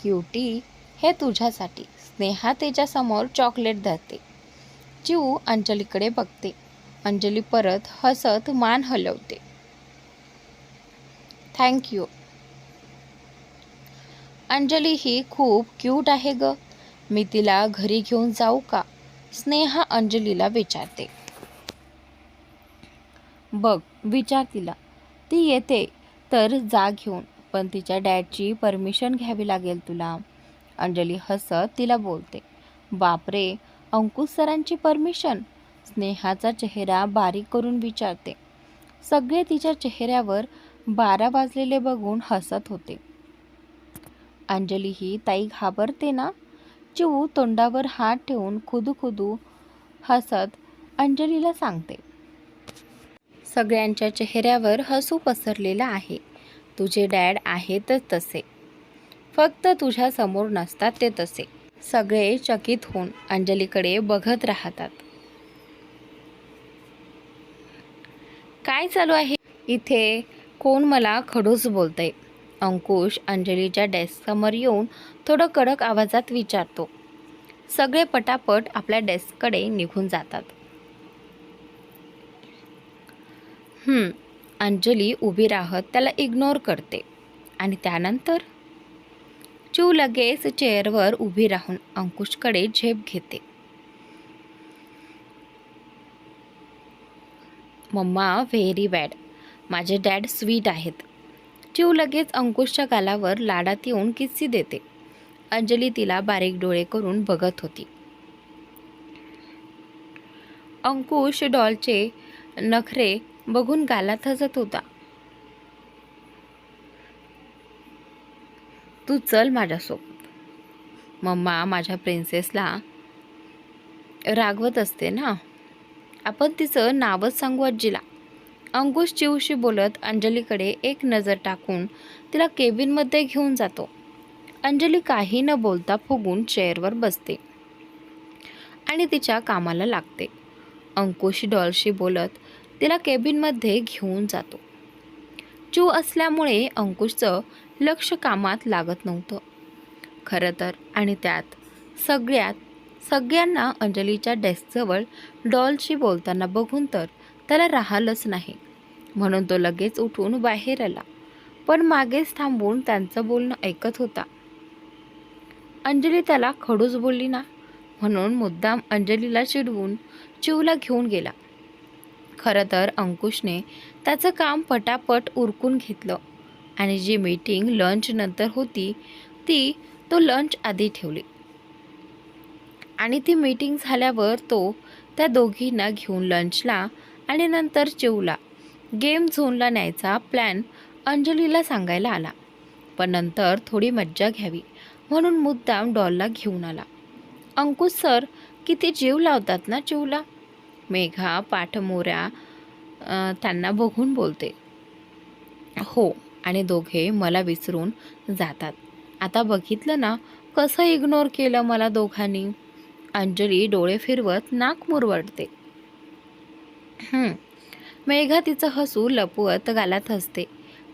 क्यूटी, हे तुझ्यासाठी. स्नेहा त्याच्यासमोर चॉकलेट धरते. चिऊ अंजलीकडे बघते. अंजली परत हसत मान हलवते. थँक्यू. अंजली ही खूप क्यूट आहे ग. मी तिला घरी घेऊन जाऊ का? स्नेहा अंजलीला विचारते. बघ, विचार तिला. ती येते तर जा घेऊन, पण तिच्या डॅडची परमिशन घ्यावी लागेल तुला. अंजली हसत तिला बोलते. बापरे, अंकुश सरांची परमिशन? स्नेहाचा चेहरा बारीक करून विचारते. सगळे तिच्या चेहऱ्यावर 12 वाजलेले बघून हसत होते. अंजली ही ताई घाबरते ना? चिऊ तोंडावर हात ठेवून खुदू हसत अंजलीला सांगते. सगळ्यांच्या चेहऱ्यावर हसू पसरलेलं आहे. तुझे डॅड आहेतच तसे, फक्त तुझ्या समोर नसतात ते तसे. सगळे चकित होऊन अंजलीकडे बघत राहतात. काय चालू आहे इथे? कोण मला खडूस बोलतंय? अंकुश अंजलीच्या डेस्कसमोर येऊन थोडं कडक आवाजात विचारतो. सगळे पटापट आपल्या डेस्ककडे निघून जातात. अंजली उभी राहत त्याला इग्नोर करते. आणि त्यानंतर चिऊ लगेच चेअरवर उभी राहून अंकुशकडे झेप घेते. Mamma very bad. माझे डॅड स्वीट आहेत. चिऊ लगेच अंकुशच्या गालावर लाडात येऊन किस्सी देते. अंजली तिला बारीक डोळे करून बघत होती. अंकुश डॉलचे नखरे बघून गालात हसत होता. तू चल माझ्यासोबत. मम्मा माझ्या प्रिन्सेसला रागवत असते ना. आपण तिचं नावच सांगू आजीला. अंकुश चिऊशी बोलत अंजलीकडे एक नजर टाकून तिला केबिनमध्ये घेऊन जातो. अंजली काही न बोलता फुगून चेअरवर बसते आणि तिच्या कामाला लागते. अंकुश डॉलशी बोलत तिला केबिनमध्ये घेऊन जातो. चिऊ असल्यामुळे अंकुशचं लक्ष कामात लागत नव्हतं खरं तर. आणि त्यात सगळ्यांना अंजलीच्या डेस्कजवळ डॉलशी बोलताना बघून तर त्याला राहिलंच नाही. म्हणून तो लगेच उठून बाहेर आला, पण मागेच थांबून त्यांचं बोलणं ऐकत होता. अंजली त्याला खडूस बोलली ना, म्हणून मुद्दाम अंजलीला चिडवून चिऊला घेऊन गेला. खरं तर अंकुशने त्याचं काम पटापट उरकून घेतलं आणि जी मीटिंग लंच नंतर होती ती तो लंच आधी ठेवली. आणि ती मीटिंग झाल्यावर तो त्या दोघींना घेऊन लंचला आणि नंतर चिऊला गेम झोनला न्यायचा प्लॅन अंजलीला सांगायला आला. पण नंतर थोडी मज्जा घ्यावी म्हणून मुद्दाम डॉलला घेऊन आला. अंकुश सर किती जीव लावतात ना चिऊला. मेघा पाठमोऱ्या त्यांना बघून बोलते. हो, आणि दोघे मला विसरून जातात. आता बघितलं ना कसं इग्नोर केलं मला दोघांनी. अंजली डोळे फिरवत नाक मुरवडते. मेघा तिचं हसू लपवत गालात हसते.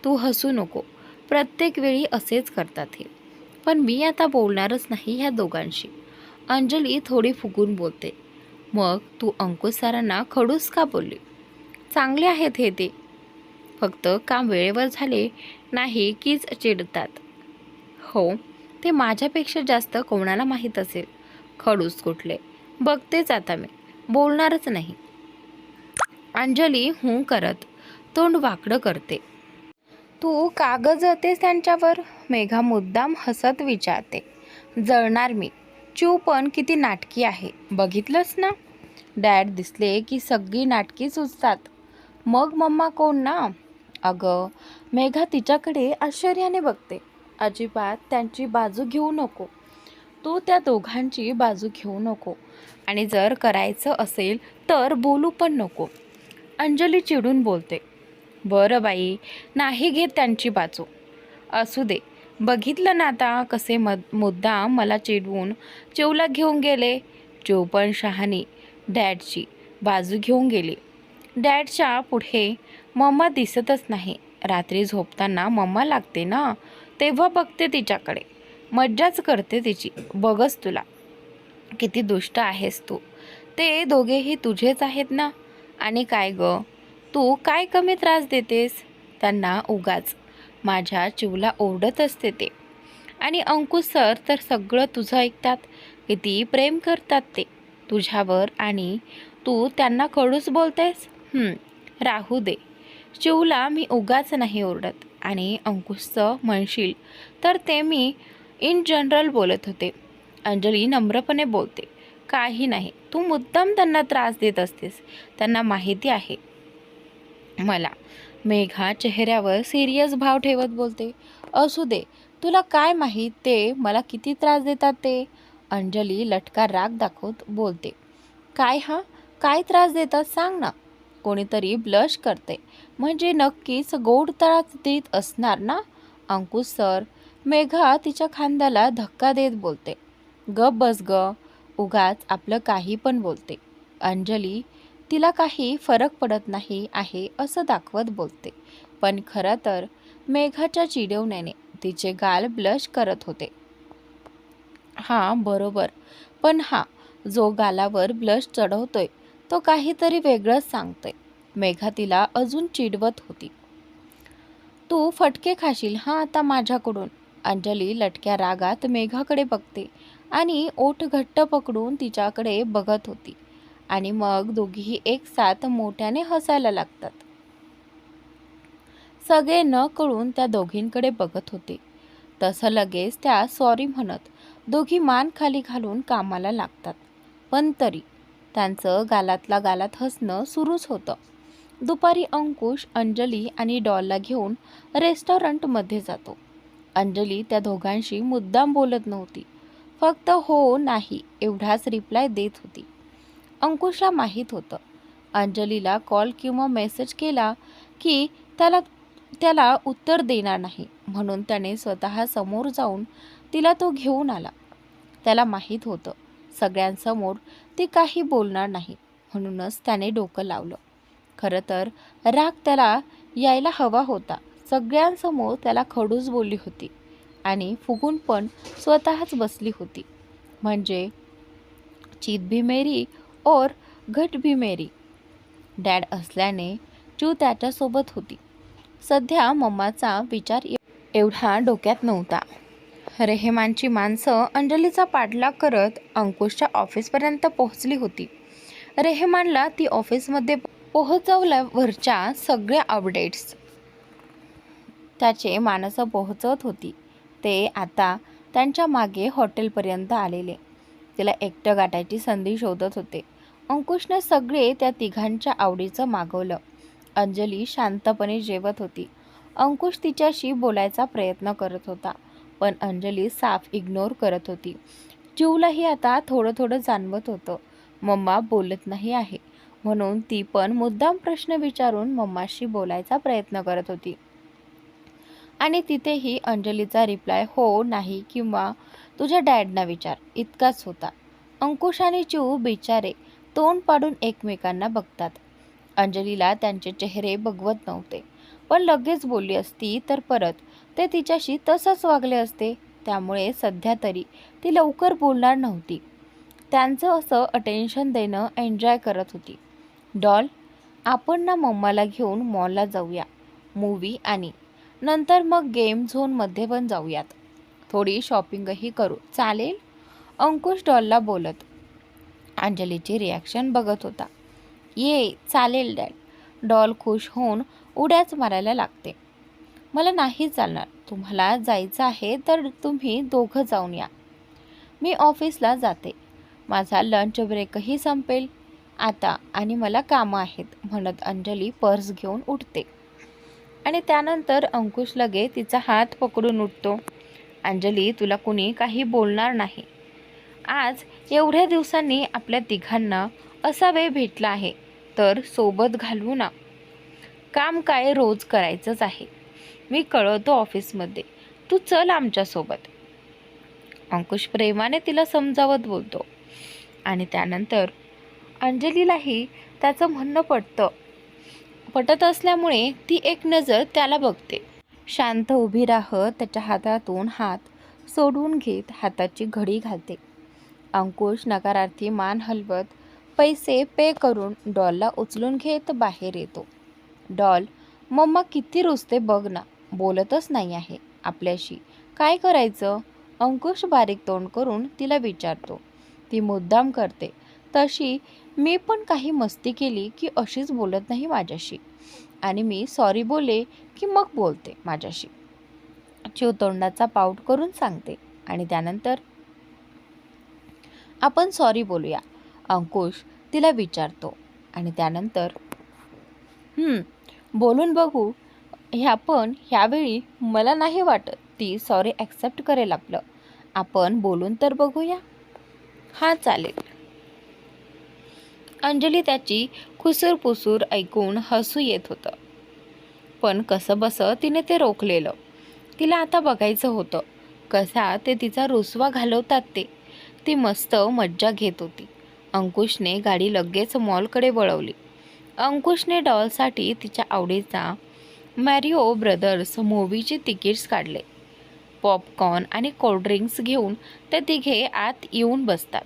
तू हसू नको, प्रत्येक वेळी असेच करतात हे. पण मी आता बोलणारच नाही ह्या दोघांशी. अंजली थोडी फुगून बोलते. मग तू अंकुश सरांना खडूस का बोलली? चांगले आहेत हे ते, फक्त काम वेळेवर झाले नाही कीच चिडतात. हो, ते माझ्यापेक्षा जास्त कोणाला माहीत असेल खडूस कुठले. बघतेच आता मी, बोलणारच नाही. अंजली करत तोंड वाकडं करते. तू कागद जळतेस त्यांच्यावर? मेघा मुद्दाम हसत विचारते. जळणार मी. चिऊ पण किती नाटकी आहे, बघितलंस ना? डॅड दिसले की सगळी नाटकी सुचतात. मग मम्मा कोण ना? अगं, मेघा तिच्याकडे आश्चर्याने बघते. अजिबात त्यांची बाजू घेऊ नको. तू त्या दोघांची बाजू घेऊ नको. आणि जर करायचं असेल तर बोलू पण नको. अंजली चिडून बोलते. बरं बाई, नाही घेत त्यांची बाजू. असू दे. बघितलं ना आता कसे मुद्दाम मला चिडवून चिवला घेऊन गेले. चिव पण शहाणी डॅडची बाजू घेऊन गेली. डॅडच्या पुढे मम्मा दिसतच नाही. रात्री झोपताना मम्मा लागते ना, तेव्हा बघते तिच्याकडे. मज्जाच करते तिची. बघच तुला किती दुष्ट आहेस तू. ते दोघेही तुझेच आहेत ना. आणि काय ग, तू काय कमी त्रास देतेस त्यांना उगाच. माझ्या चिवला ओरडत असते ते. आणि अंकुश सर तर सगळं तुझं ऐकतात. किती प्रेम करतात ते तुझ्यावर. आणि तू त्यांना खडूस बोलतेस. राहू दे. चिवला मी उगाच नाही ओरडत. आणि अंकुशचं म्हणशील तर ते मी इन जनरल बोलत होते. अंजली नम्रपणे बोलते. काही नाही, तू मुद्दाम त्यांना त्रास देत असतेस. त्यांना माहिती आहे मला. मेघा चेहऱ्यावर सिरियस भाव ठेवत बोलते. असू दे, तुला काय माहीत ते मला किती त्रास देतात ते. अंजली लटका राग दाखवत बोलते. काय त्रास देतात सांग ना. कोणीतरी ब्लश करते म्हणजे नक्कीच गोड त्रास देत असणार ना. अंकुश सर. मेघा तिच्या खांद्याला धक्का देत बोलते. गप बस ग, उगाच आपलं काही पण बोलते. अंजली तिला काही फरक पडत नाही आहे असं दाखवत बोलते. पण खरं तर मेघाच्या चिडवण्याने तिचे गाल ब्लश करत होते. हां बरोबर. पण जो गालावर ब्लश चढवतोय तो काहीतरी वेगळंच सांगतोय. मेघा तिला अजून चिडवत होती. तू फटके खाशील आता माझ्याकडून. अंजली लटक्या रागात मेघाकडे बघते आणि ओठ घट्ट पकडून तिच्याकडे बघत होती. आणि मग दोघीही एकसाथ मोठ्याने हसायला लागतात. सगळे न कळून त्या दोघींकडे बघत होते. तसं लगेच त्या सॉरी म्हणत दोघी मान खाली घालून कामाला लागतात. पण तरी त्यांचं गालातला गालात हसणं सुरूच होतं. दुपारी अंकुश अंजली आणि डॉलला घेऊन रेस्टॉरंटमध्ये जातो. अंजली त्या दोघांशी मुद्दाम बोलत नव्हती. फक्त हो नाही एवढाच रिप्लाय देत होती. अंकुशला माहीत होतं अंजलीला कॉल किंवा मेसेज केला की त्याला उत्तर देणार नाही. म्हणून त्याने स्वतः समोर जाऊन तिला तो घेऊन आला. त्याला माहीत होतं सगळ्यांसमोर ती काही बोलणार नाही. म्हणूनच त्याने डोकं लावलं. खरं तर राग त्याला यायला हवा होता. सगळ्यांसमोर त्याला खडूस बोलली होती आणि फुगून पण स्वतःच बसली होती. म्हणजे चीत भी मेरी और घट भी मेरी. डॅड असल्याने चू त्याच्यासोबत होती. सध्या मम्माचा विचार एवढा डोक्यात नव्हता. रेहमानची माणसं अंजलीचा पाठलाग करत अंकुशच्या ऑफिसपर्यंत पोहोचली होती. रेहमानला ती ऑफिसमध्ये पोहोचवल्यावरच्या सगळ्या अपडेट्स त्याचे माणसं पोहोचवत होती. ते आता त्यांच्या मागे हॉटेलपर्यंत आलेले. तिला एकटं गाठायची संधी शोधत होते. अंकुशने सगळे त्या तिघांच्या आवडीचं मागवलं. अंजली शांतपणे जेवत होती. अंकुश तिच्याशी बोलायचा प्रयत्न करत होता. पण अंजली साफ इग्नोर करत होती. चिवलाही आता थोडं जाणवत होतं मम्मा बोलत नाही आहे. म्हणून ती पण मुद्दाम प्रश्न विचारून मम्माशी बोलायचा प्रयत्न करत होती. आणि तिथेही अंजलीचा रिप्लाय हो नाही किंवा तुझ्या डॅडना विचार इतकाच होता. अंकुश आणि चिऊ बिचारे तोंड पाडून एकमेकांना बघतात. अंजलीला त्यांचे चेहरे बघवत नव्हते. पण लगेच बोलली असती तर परत ते तिच्याशी तसंच वागले असते. त्यामुळे सध्या तरी ती लवकर बोलणार नव्हती. त्यांचं असं अटेन्शन देणं एन्जॉय करत होती. डॉल, आपण ना मम्माला घेऊन मॉलला जाऊया. मूवी आणि नंतर मग गेम झोनमध्ये पण जाऊयात. थोडी शॉपिंगही करू, चालेल? अंकुश डॉलला बोलत अंजलीची रिॲक्शन बघत होता. ये चालेल डॅड. डॉल खुश होऊन उड्याच मारायला लागते. मला नाही चालणार. तुम्हाला जायचं आहे तर तुम्ही दोघं जाऊन या. मी ऑफिसला जाते. माझा लंच ब्रेकही संपेल आता आणि मला कामं आहेत, म्हणत अंजली पर्स घेऊन उठते. आणि त्यानंतर अंकुश लगे तिचा हात पकडून उठतो. अंजली, तुला कुणी काही बोलणार नाही. आज एवढ्या दिवसांनी आपल्या तिघांना असा वेळ भेटला आहे तर सोबत घालवू ना. काम काय रोज करायचंच आहे. मी कळवतो ऑफिसमध्ये, तू चल आमच्यासोबत. अंकुश प्रेमाने तिला समजावत बोलतो. आणि त्यानंतर अंजलीलाही त्याचं म्हणणं पटत असल्यामुळे ती एक नजर त्याला बघते. शांत उभी राहत त्याच्या हातातून हात सोडवून घेत हाताची घडी घालते. अंकुश नकारार्थी मान हलवत पैसे पे करून डॉलला उचलून घेत बाहेर येतो. डॉल, मम्मा किती रुसते बघ ना, बोलतच नाही आहे आपल्याशी. काय करायचं? अंकुश बारीक तोंड करून तिला विचारतो. ती मुद्दाम करते. तशी मी पण काही मस्ती केली की अशीच बोलत नाही माझ्याशी. आणि मी सॉरी बोले की मग बोलते माझ्याशी. चिवतोंडाचा पाऊट करून सांगते. आणि त्यानंतर आपण सॉरी बोलूया, अंकुश तिला विचारतो. आणि त्यानंतर बोलून बघू. पण ह्यावेळी मला नाही वाटत ती सॉरी ॲक्सेप्ट करेल आपलं. आपण बोलून तर बघूया. हा चालेल. अंजली त्याची खुसूरपुसूर ऐकून हसू येत होतं. पण कसं बसं तिने ते रोखलेलं. तिला आता बघायचं होतं कसा ते तिचा रुसवा घालवतात ते. ती मस्त मज्जा घेत होती. अंकुशने गाडी लगेच मॉलकडे वळवली. अंकुशने डॉलसाठी तिच्या आवडीचा मॅरिओ ब्रदर्स मूव्हीचे तिकीट्स काढले. पॉपकॉर्न आणि कोल्ड्रिंक्स घेऊन ते तिघे आत येऊन बसतात.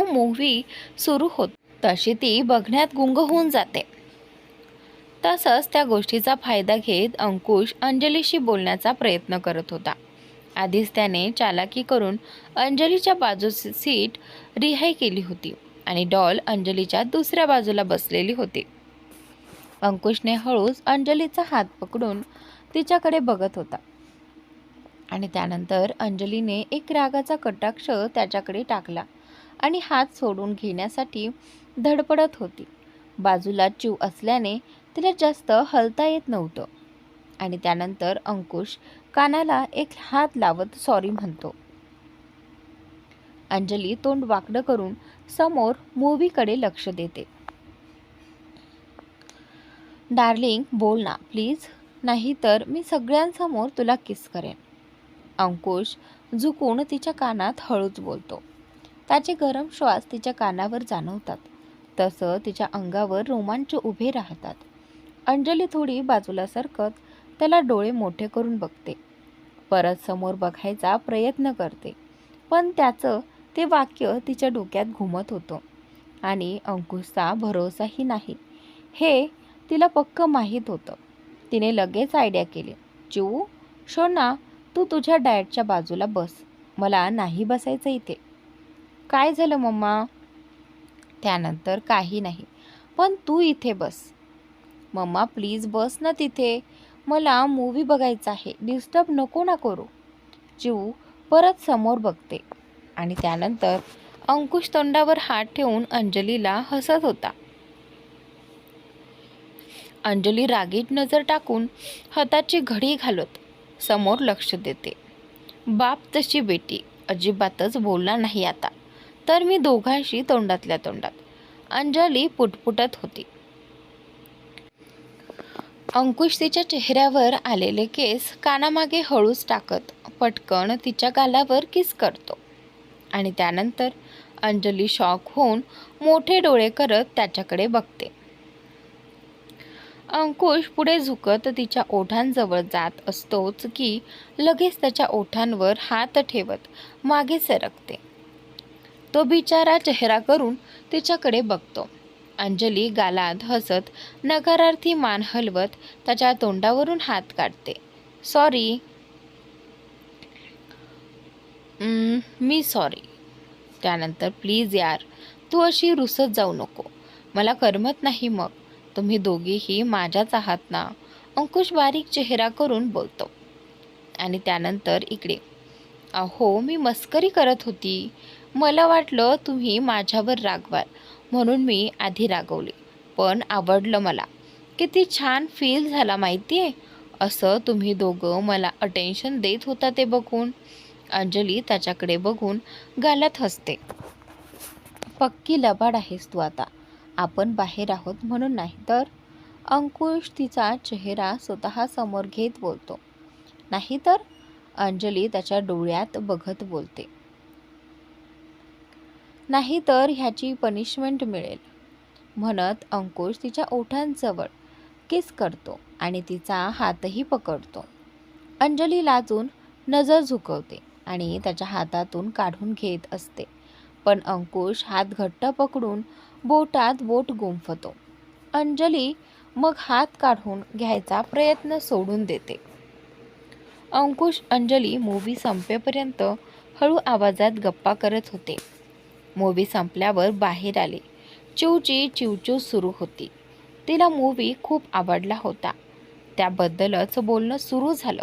मूव्ही सुरू होत तशी ती बघण्यात गुंग होऊन जाते. तसंच त्या गोष्टीचा फायदा घेत अंकुश अंजलीशी बोलण्याचा प्रयत्न करत होता. आधीच त्याने चालाकी करून अंजलीच्या बाजूची सीट रिहाई केली होती आणि डॉल अंजलीच्या दुसऱ्या बाजूला बसलेली होती. अंकुशने हळूच अंजलीचा हात पकडून तिच्याकडे बघत होता. आणि त्यानंतर अंजलीने एक रागाचा कटाक्ष त्याच्याकडे टाकला आणि हात सोडून घेण्यासाठी धडपडत होती. बाजूला चिव असल्याने तिला जास्त हलता येत नव्हतं. आणि त्यानंतर अंकुश कानाला एक हात लावत सॉरी म्हणतो. अंजली तोंड वाकडं करून समोर मूव्हीकडे लक्ष देते. डार्लिंग, बोल ना प्लीज, नाही तर मी सगळ्यांसमोर तुला किस करेन. अंकुश झुकून तिच्या कानात हळूच बोलतो. त्याचे गरम श्वास तिच्या कानावर जाणवतात. तसं तिच्या अंगावर रोमांच उभे राहतात. अंजली थोडी बाजूला सरकत त्याला डोळे मोठे करून बघते. परत समोर बघायचा प्रयत्न करते. पण त्याचं ते वाक्य तिच्या डोक्यात घुमत होतं. आणि अंकुशचा भरोसाही नाही हे तिला पक्क माहीत होतं. तिने लगेच आयडिया केली. चिऊ, शोना, तू तुझ्या डॅडच्या बाजूला बस. मला नाही बसायचं इथे. काय झालं मम्मा? त्यानंतर काही नाही, पण तू इथे बस. मम्मा प्लीज बस ना तिथे. मला मूव्ही बघायचा आहे. डिस्टर्ब नको ना करू. चिऊ परत समोर बघते. आणि त्यानंतर अंकुश तोंडावर हात ठेवून अंजलीला हसत होता. अंजली रागीट नजर टाकून हाताची घडी घालत समोर लक्ष देते. बाप तशी बेटी अजिबातच बोलणार नाही आता तर मी दोघांशी तोंडातल्या तोंडात. अंजली पुटपुटत होती. अंकुश तिच्या चेहऱ्यावर आलेले केस कानामागे हळूच टाकत पटकन तिच्या गालावर किस करतो. आणि त्यानंतर अंजली शॉक होऊन मोठे डोळे करत त्याच्याकडे बघते. अंकुश पुढे झुकत तिच्या ओठांजवळ जात असतोच की लगेच त्याच्या ओठांवर हात ठेवत मागे सरकते. तो बिचारा चेहरा करून तिच्याकडे बघतो. अंजली गालात हसत नकारार्थी मान हलवत त्याच्या तोंडावरून हात काढते. सॉरी. मी सॉरी. त्यानंतर प्लीज यार, तू अशी रुसत जाऊ नको. मला करमत नाही मग. तुम्ही दोघीही माझ्याच आहात ना. अंकुश बारीक चेहरा करून बोलतो आणि त्यानंतर इकडे, अहो मी मस्करी करत होती. मला वाटलं तुम्ही माझ्यावर रागवाल म्हणून मी आधी रागवले. पण आवडलं मला. किती छान फील झाला माहिती आहे असं तुम्ही दोघं मला अटेन्शन देत होता ते बघून. अंजली त्याच्याकडे बघून गालात हसते. पक्की लबाड आहेस तू आता. आपण बाहेर आहोत म्हणून नाही तर. अंकुश तिचा चेहरा स्वतःसमोर घेत बोलतो. नाही तर. अंजली त्याच्या डोळ्यात बघत बोलते. नाही तर ह्याची पनिशमेंट मिळेल म्हणत अंकुश तिच्या ओठांजवळ किस करतो आणि तिचा हातही पकडतो. अंजली लाजून नजर झुकवते आणि त्याच्या हातातून काढून घेत असते. पण अंकुश हात घट्ट पकडून बोटात बोट गुंफतो. अंजली मग हात काढून घ्यायचा प्रयत्न सोडून देते. अंकुश अंजली मूवी संपेपर्यंत हळू आवाजात गप्पा करत होते. मूवी संपल्यावर बाहेर आले. चिवची चिवचिव सुरू होती. तिला मूवी खूप आवडला होता. त्याबद्दलच बोलणं सुरू झालं.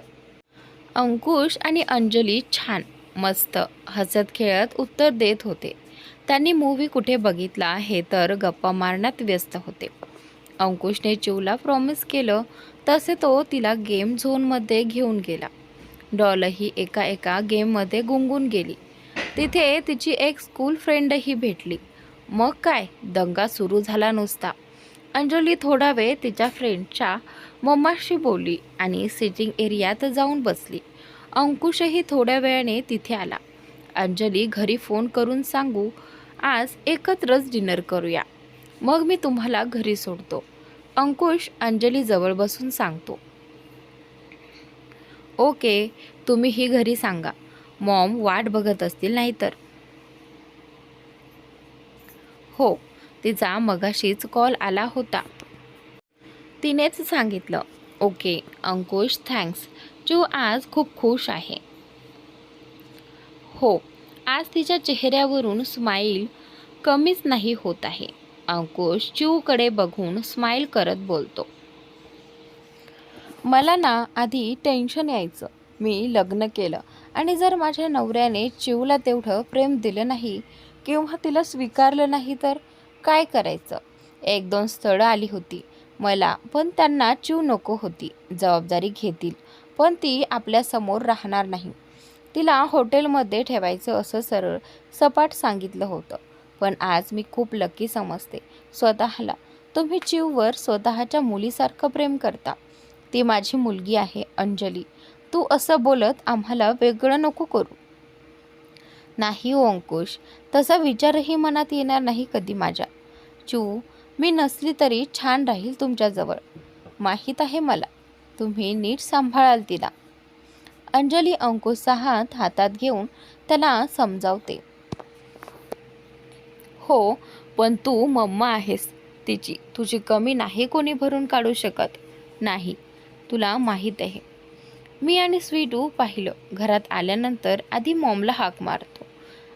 अंकुश आणि अंजली छान मस्त हसत खेळत उत्तर देत होते. त्यांनी मूवी कुठे बघितला हे तर गप्पा मारण्यात व्यस्त होते. अंकुशने चिवला प्रॉमिस केलं तसे तो तिला गेम झोनमध्ये घेऊन गेला. डॉलही एका गेममध्ये गुंगून गेली. तिथे तिची एक स्कूल फ्रेंडही भेटली. मग काय दंगा सुरू झाला नुसता. अंजली थोडा वेळ तिच्या फ्रेंडच्या मम्माशी बोलली आणि सिटिंग एरियात जाऊन बसली. अंकुशही थोड्या वेळाने तिथे आला. अंजली घरी फोन करून सांगू आज एकत्रच डिनर करूया. मग मी तुम्हाला घरी सोडतो. अंकुश अंजली जवळ बसून सांगतो. ओके तुम्ही ही घरी सांगा. मॉम वाट बघत असतील नाहीतर. हो तिचा मगाशीच कॉल आला होता. तिनेच सांगितलं. ओके अंकुश थँक्स. चिव आज खूप खुश आहे. हो आज तिच्या चेहऱ्यावरून स्माईल कमीच नाही होत आहे. अंकुश चिवकडे बघून स्माईल करत बोलतो. मला ना आधी टेन्शन यायचं. मी लग्न केलं आणि जर माझ्या नवऱ्याने चिवला तेवढं प्रेम दिलं नाही किंवा तिला स्वीकारलं नाही तर काय करायचं. 1-2 स्थळं आली होती मला पण त्यांना चिव नको होती. जबाबदारी घेतील पण ती आपल्यासमोर राहणार नाही. तिला हॉटेलमध्ये ठेवायचं असं सरळ सपाट सांगितलं होतं. पण आज मी खूप लकी समजते स्वतःला. तुम्ही चिववर स्वतःच्या मुलीसारखं प्रेम करता. ती माझी मुलगी आहे अंजली. तू असं बोलत आम्हाला वेगळं नको करू. नाही हो अंकुश तसा विचारही मनात येणार नाही कधी माझ्या. चिव मी नसली तरी छान राहील तुमच्याजवळ. माहीत आहे मला. तुम्ही नीट सांभाळाल तिला. अंजली अंकुशचा हात हातात घेऊन त्याला समजावते. हो पण तू मम्मा आहेस तिची. तुझी कमी नाही कोणी भरून काढू शकत. नाही तुला माहीत आहे. मी आणि स्वीटू पाहिलं. घरात आल्यानंतर आधी मॉमला हाक मारतो.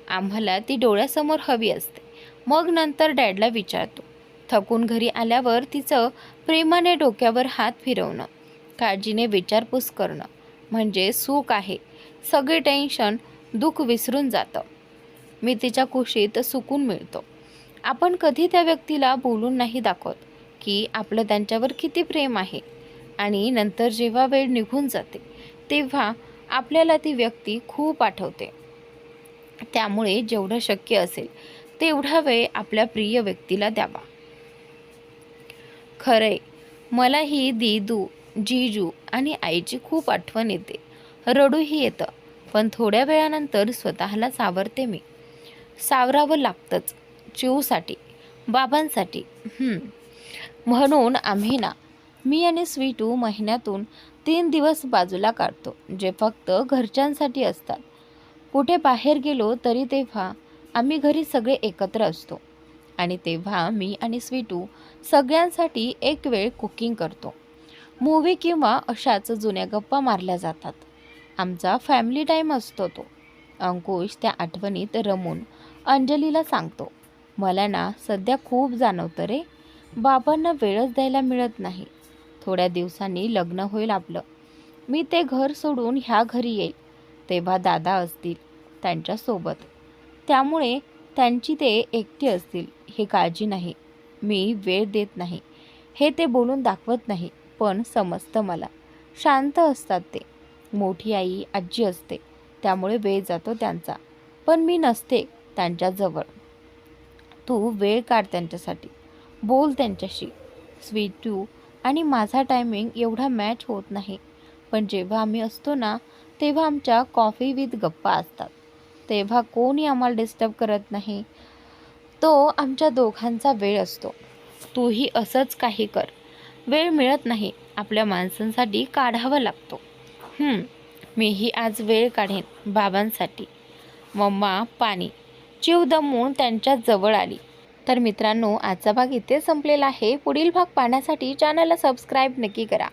आम्हाला ती डोळ्यासमोर हवी असते. मग नंतर डॅडला विचारतो. थकून घरी आल्यावर तिचं प्रेमाने डोक्यावर हात फिरवणं, काळजीने विचारपूस करणं म्हणजे सुख आहे. सगळे टेन्शन दुःख विसरून जातं. मी तिच्या कुशीत सुकून मिळतो. आपण कधी त्या व्यक्तीला बोलून नाही दाखवत की आपलं त्यांच्यावर किती प्रेम आहे. आणि नंतर जेव्हा वेळ निघून जाते तेव्हा आपल्याला ती व्यक्ती खूप आठवते. त्यामुळे जेवढं शक्य असेल तेवढा वेळ आपल्या प्रिय व्यक्तीला द्यावा. खरंय मलाही दीदू जीजू आणि आईची खूप आठवण येते. रडूही येतं. पण थोड्या वेळानंतर स्वतःला सावरते मी. सावरावं लागतंच चिवसाठी बाबांसाठी. म्हणून आम्ही ना मी आणि स्वीटू महिन्यातून 3 दिवस बाजूला काढतो जे फक्त घरच्यांसाठी असतात. कुठे बाहेर गेलो तरी तेव्हा आम्ही घरी सगळे एकत्र असतो आणि तेव्हा मी आणि स्वीटू सगळ्यांसाठी एक वेळ कुकिंग करतो. मूवी किंवा अशाच जुन्या गप्पा मारल्या जातात. आमचा फॅमिली टाईम असतो तो. अंकुश त्या आठवणीत रमून अंजलीला सांगतो. मला ना सध्या खूप जाणवतं रे. बाबांना वेळच द्यायला मिळत नाही. थोड्या दिवसांनी लग्न होईल आपलं. मी ते घर सोडून ह्या घरी येईल. तेव्हा दादा असतील त्यांच्यासोबत. त्यामुळे त्यांची ते एकटी असतील हे काळजी नाही. मी वेळ देत नाही हे ते बोलून दाखवत नाही, पण समजतं मला. शांत असतात ते. मोठी आई आजी असते त्यामुळे वेळ जातो त्यांचा. पण मी नसते त्यांच्याजवळ. तू वेळ काढ त्यांच्यासाठी. बोल त्यांच्याशी. स्वीटू आणि माझा टायमिंग एवढा मॅच होत नाही. पण जेव्हा आम्ही असतो ना, तेव्हा आमच्या कॉफी विथ गप्पा असतात. तेव्हा कोणी आम्हाला डिस्टर्ब करत नाही. तो आमच्या दोघांचा वेळ असतो. तूही असंच काही कर. वेळ मिळत नाही, आपल्या माणसांसाठी काढावा लागतो. मीही आज वेळ काढेन बाबांसाठी. मम्मा पाणी. चिव दमून त्यांच्या जवळ आली. तर मित्रांनो, आजचा भाग इथे संपलेला आहे. पुढील भाग पाहण्यासाठी चॅनलला सबस्क्राईब नक्की करा.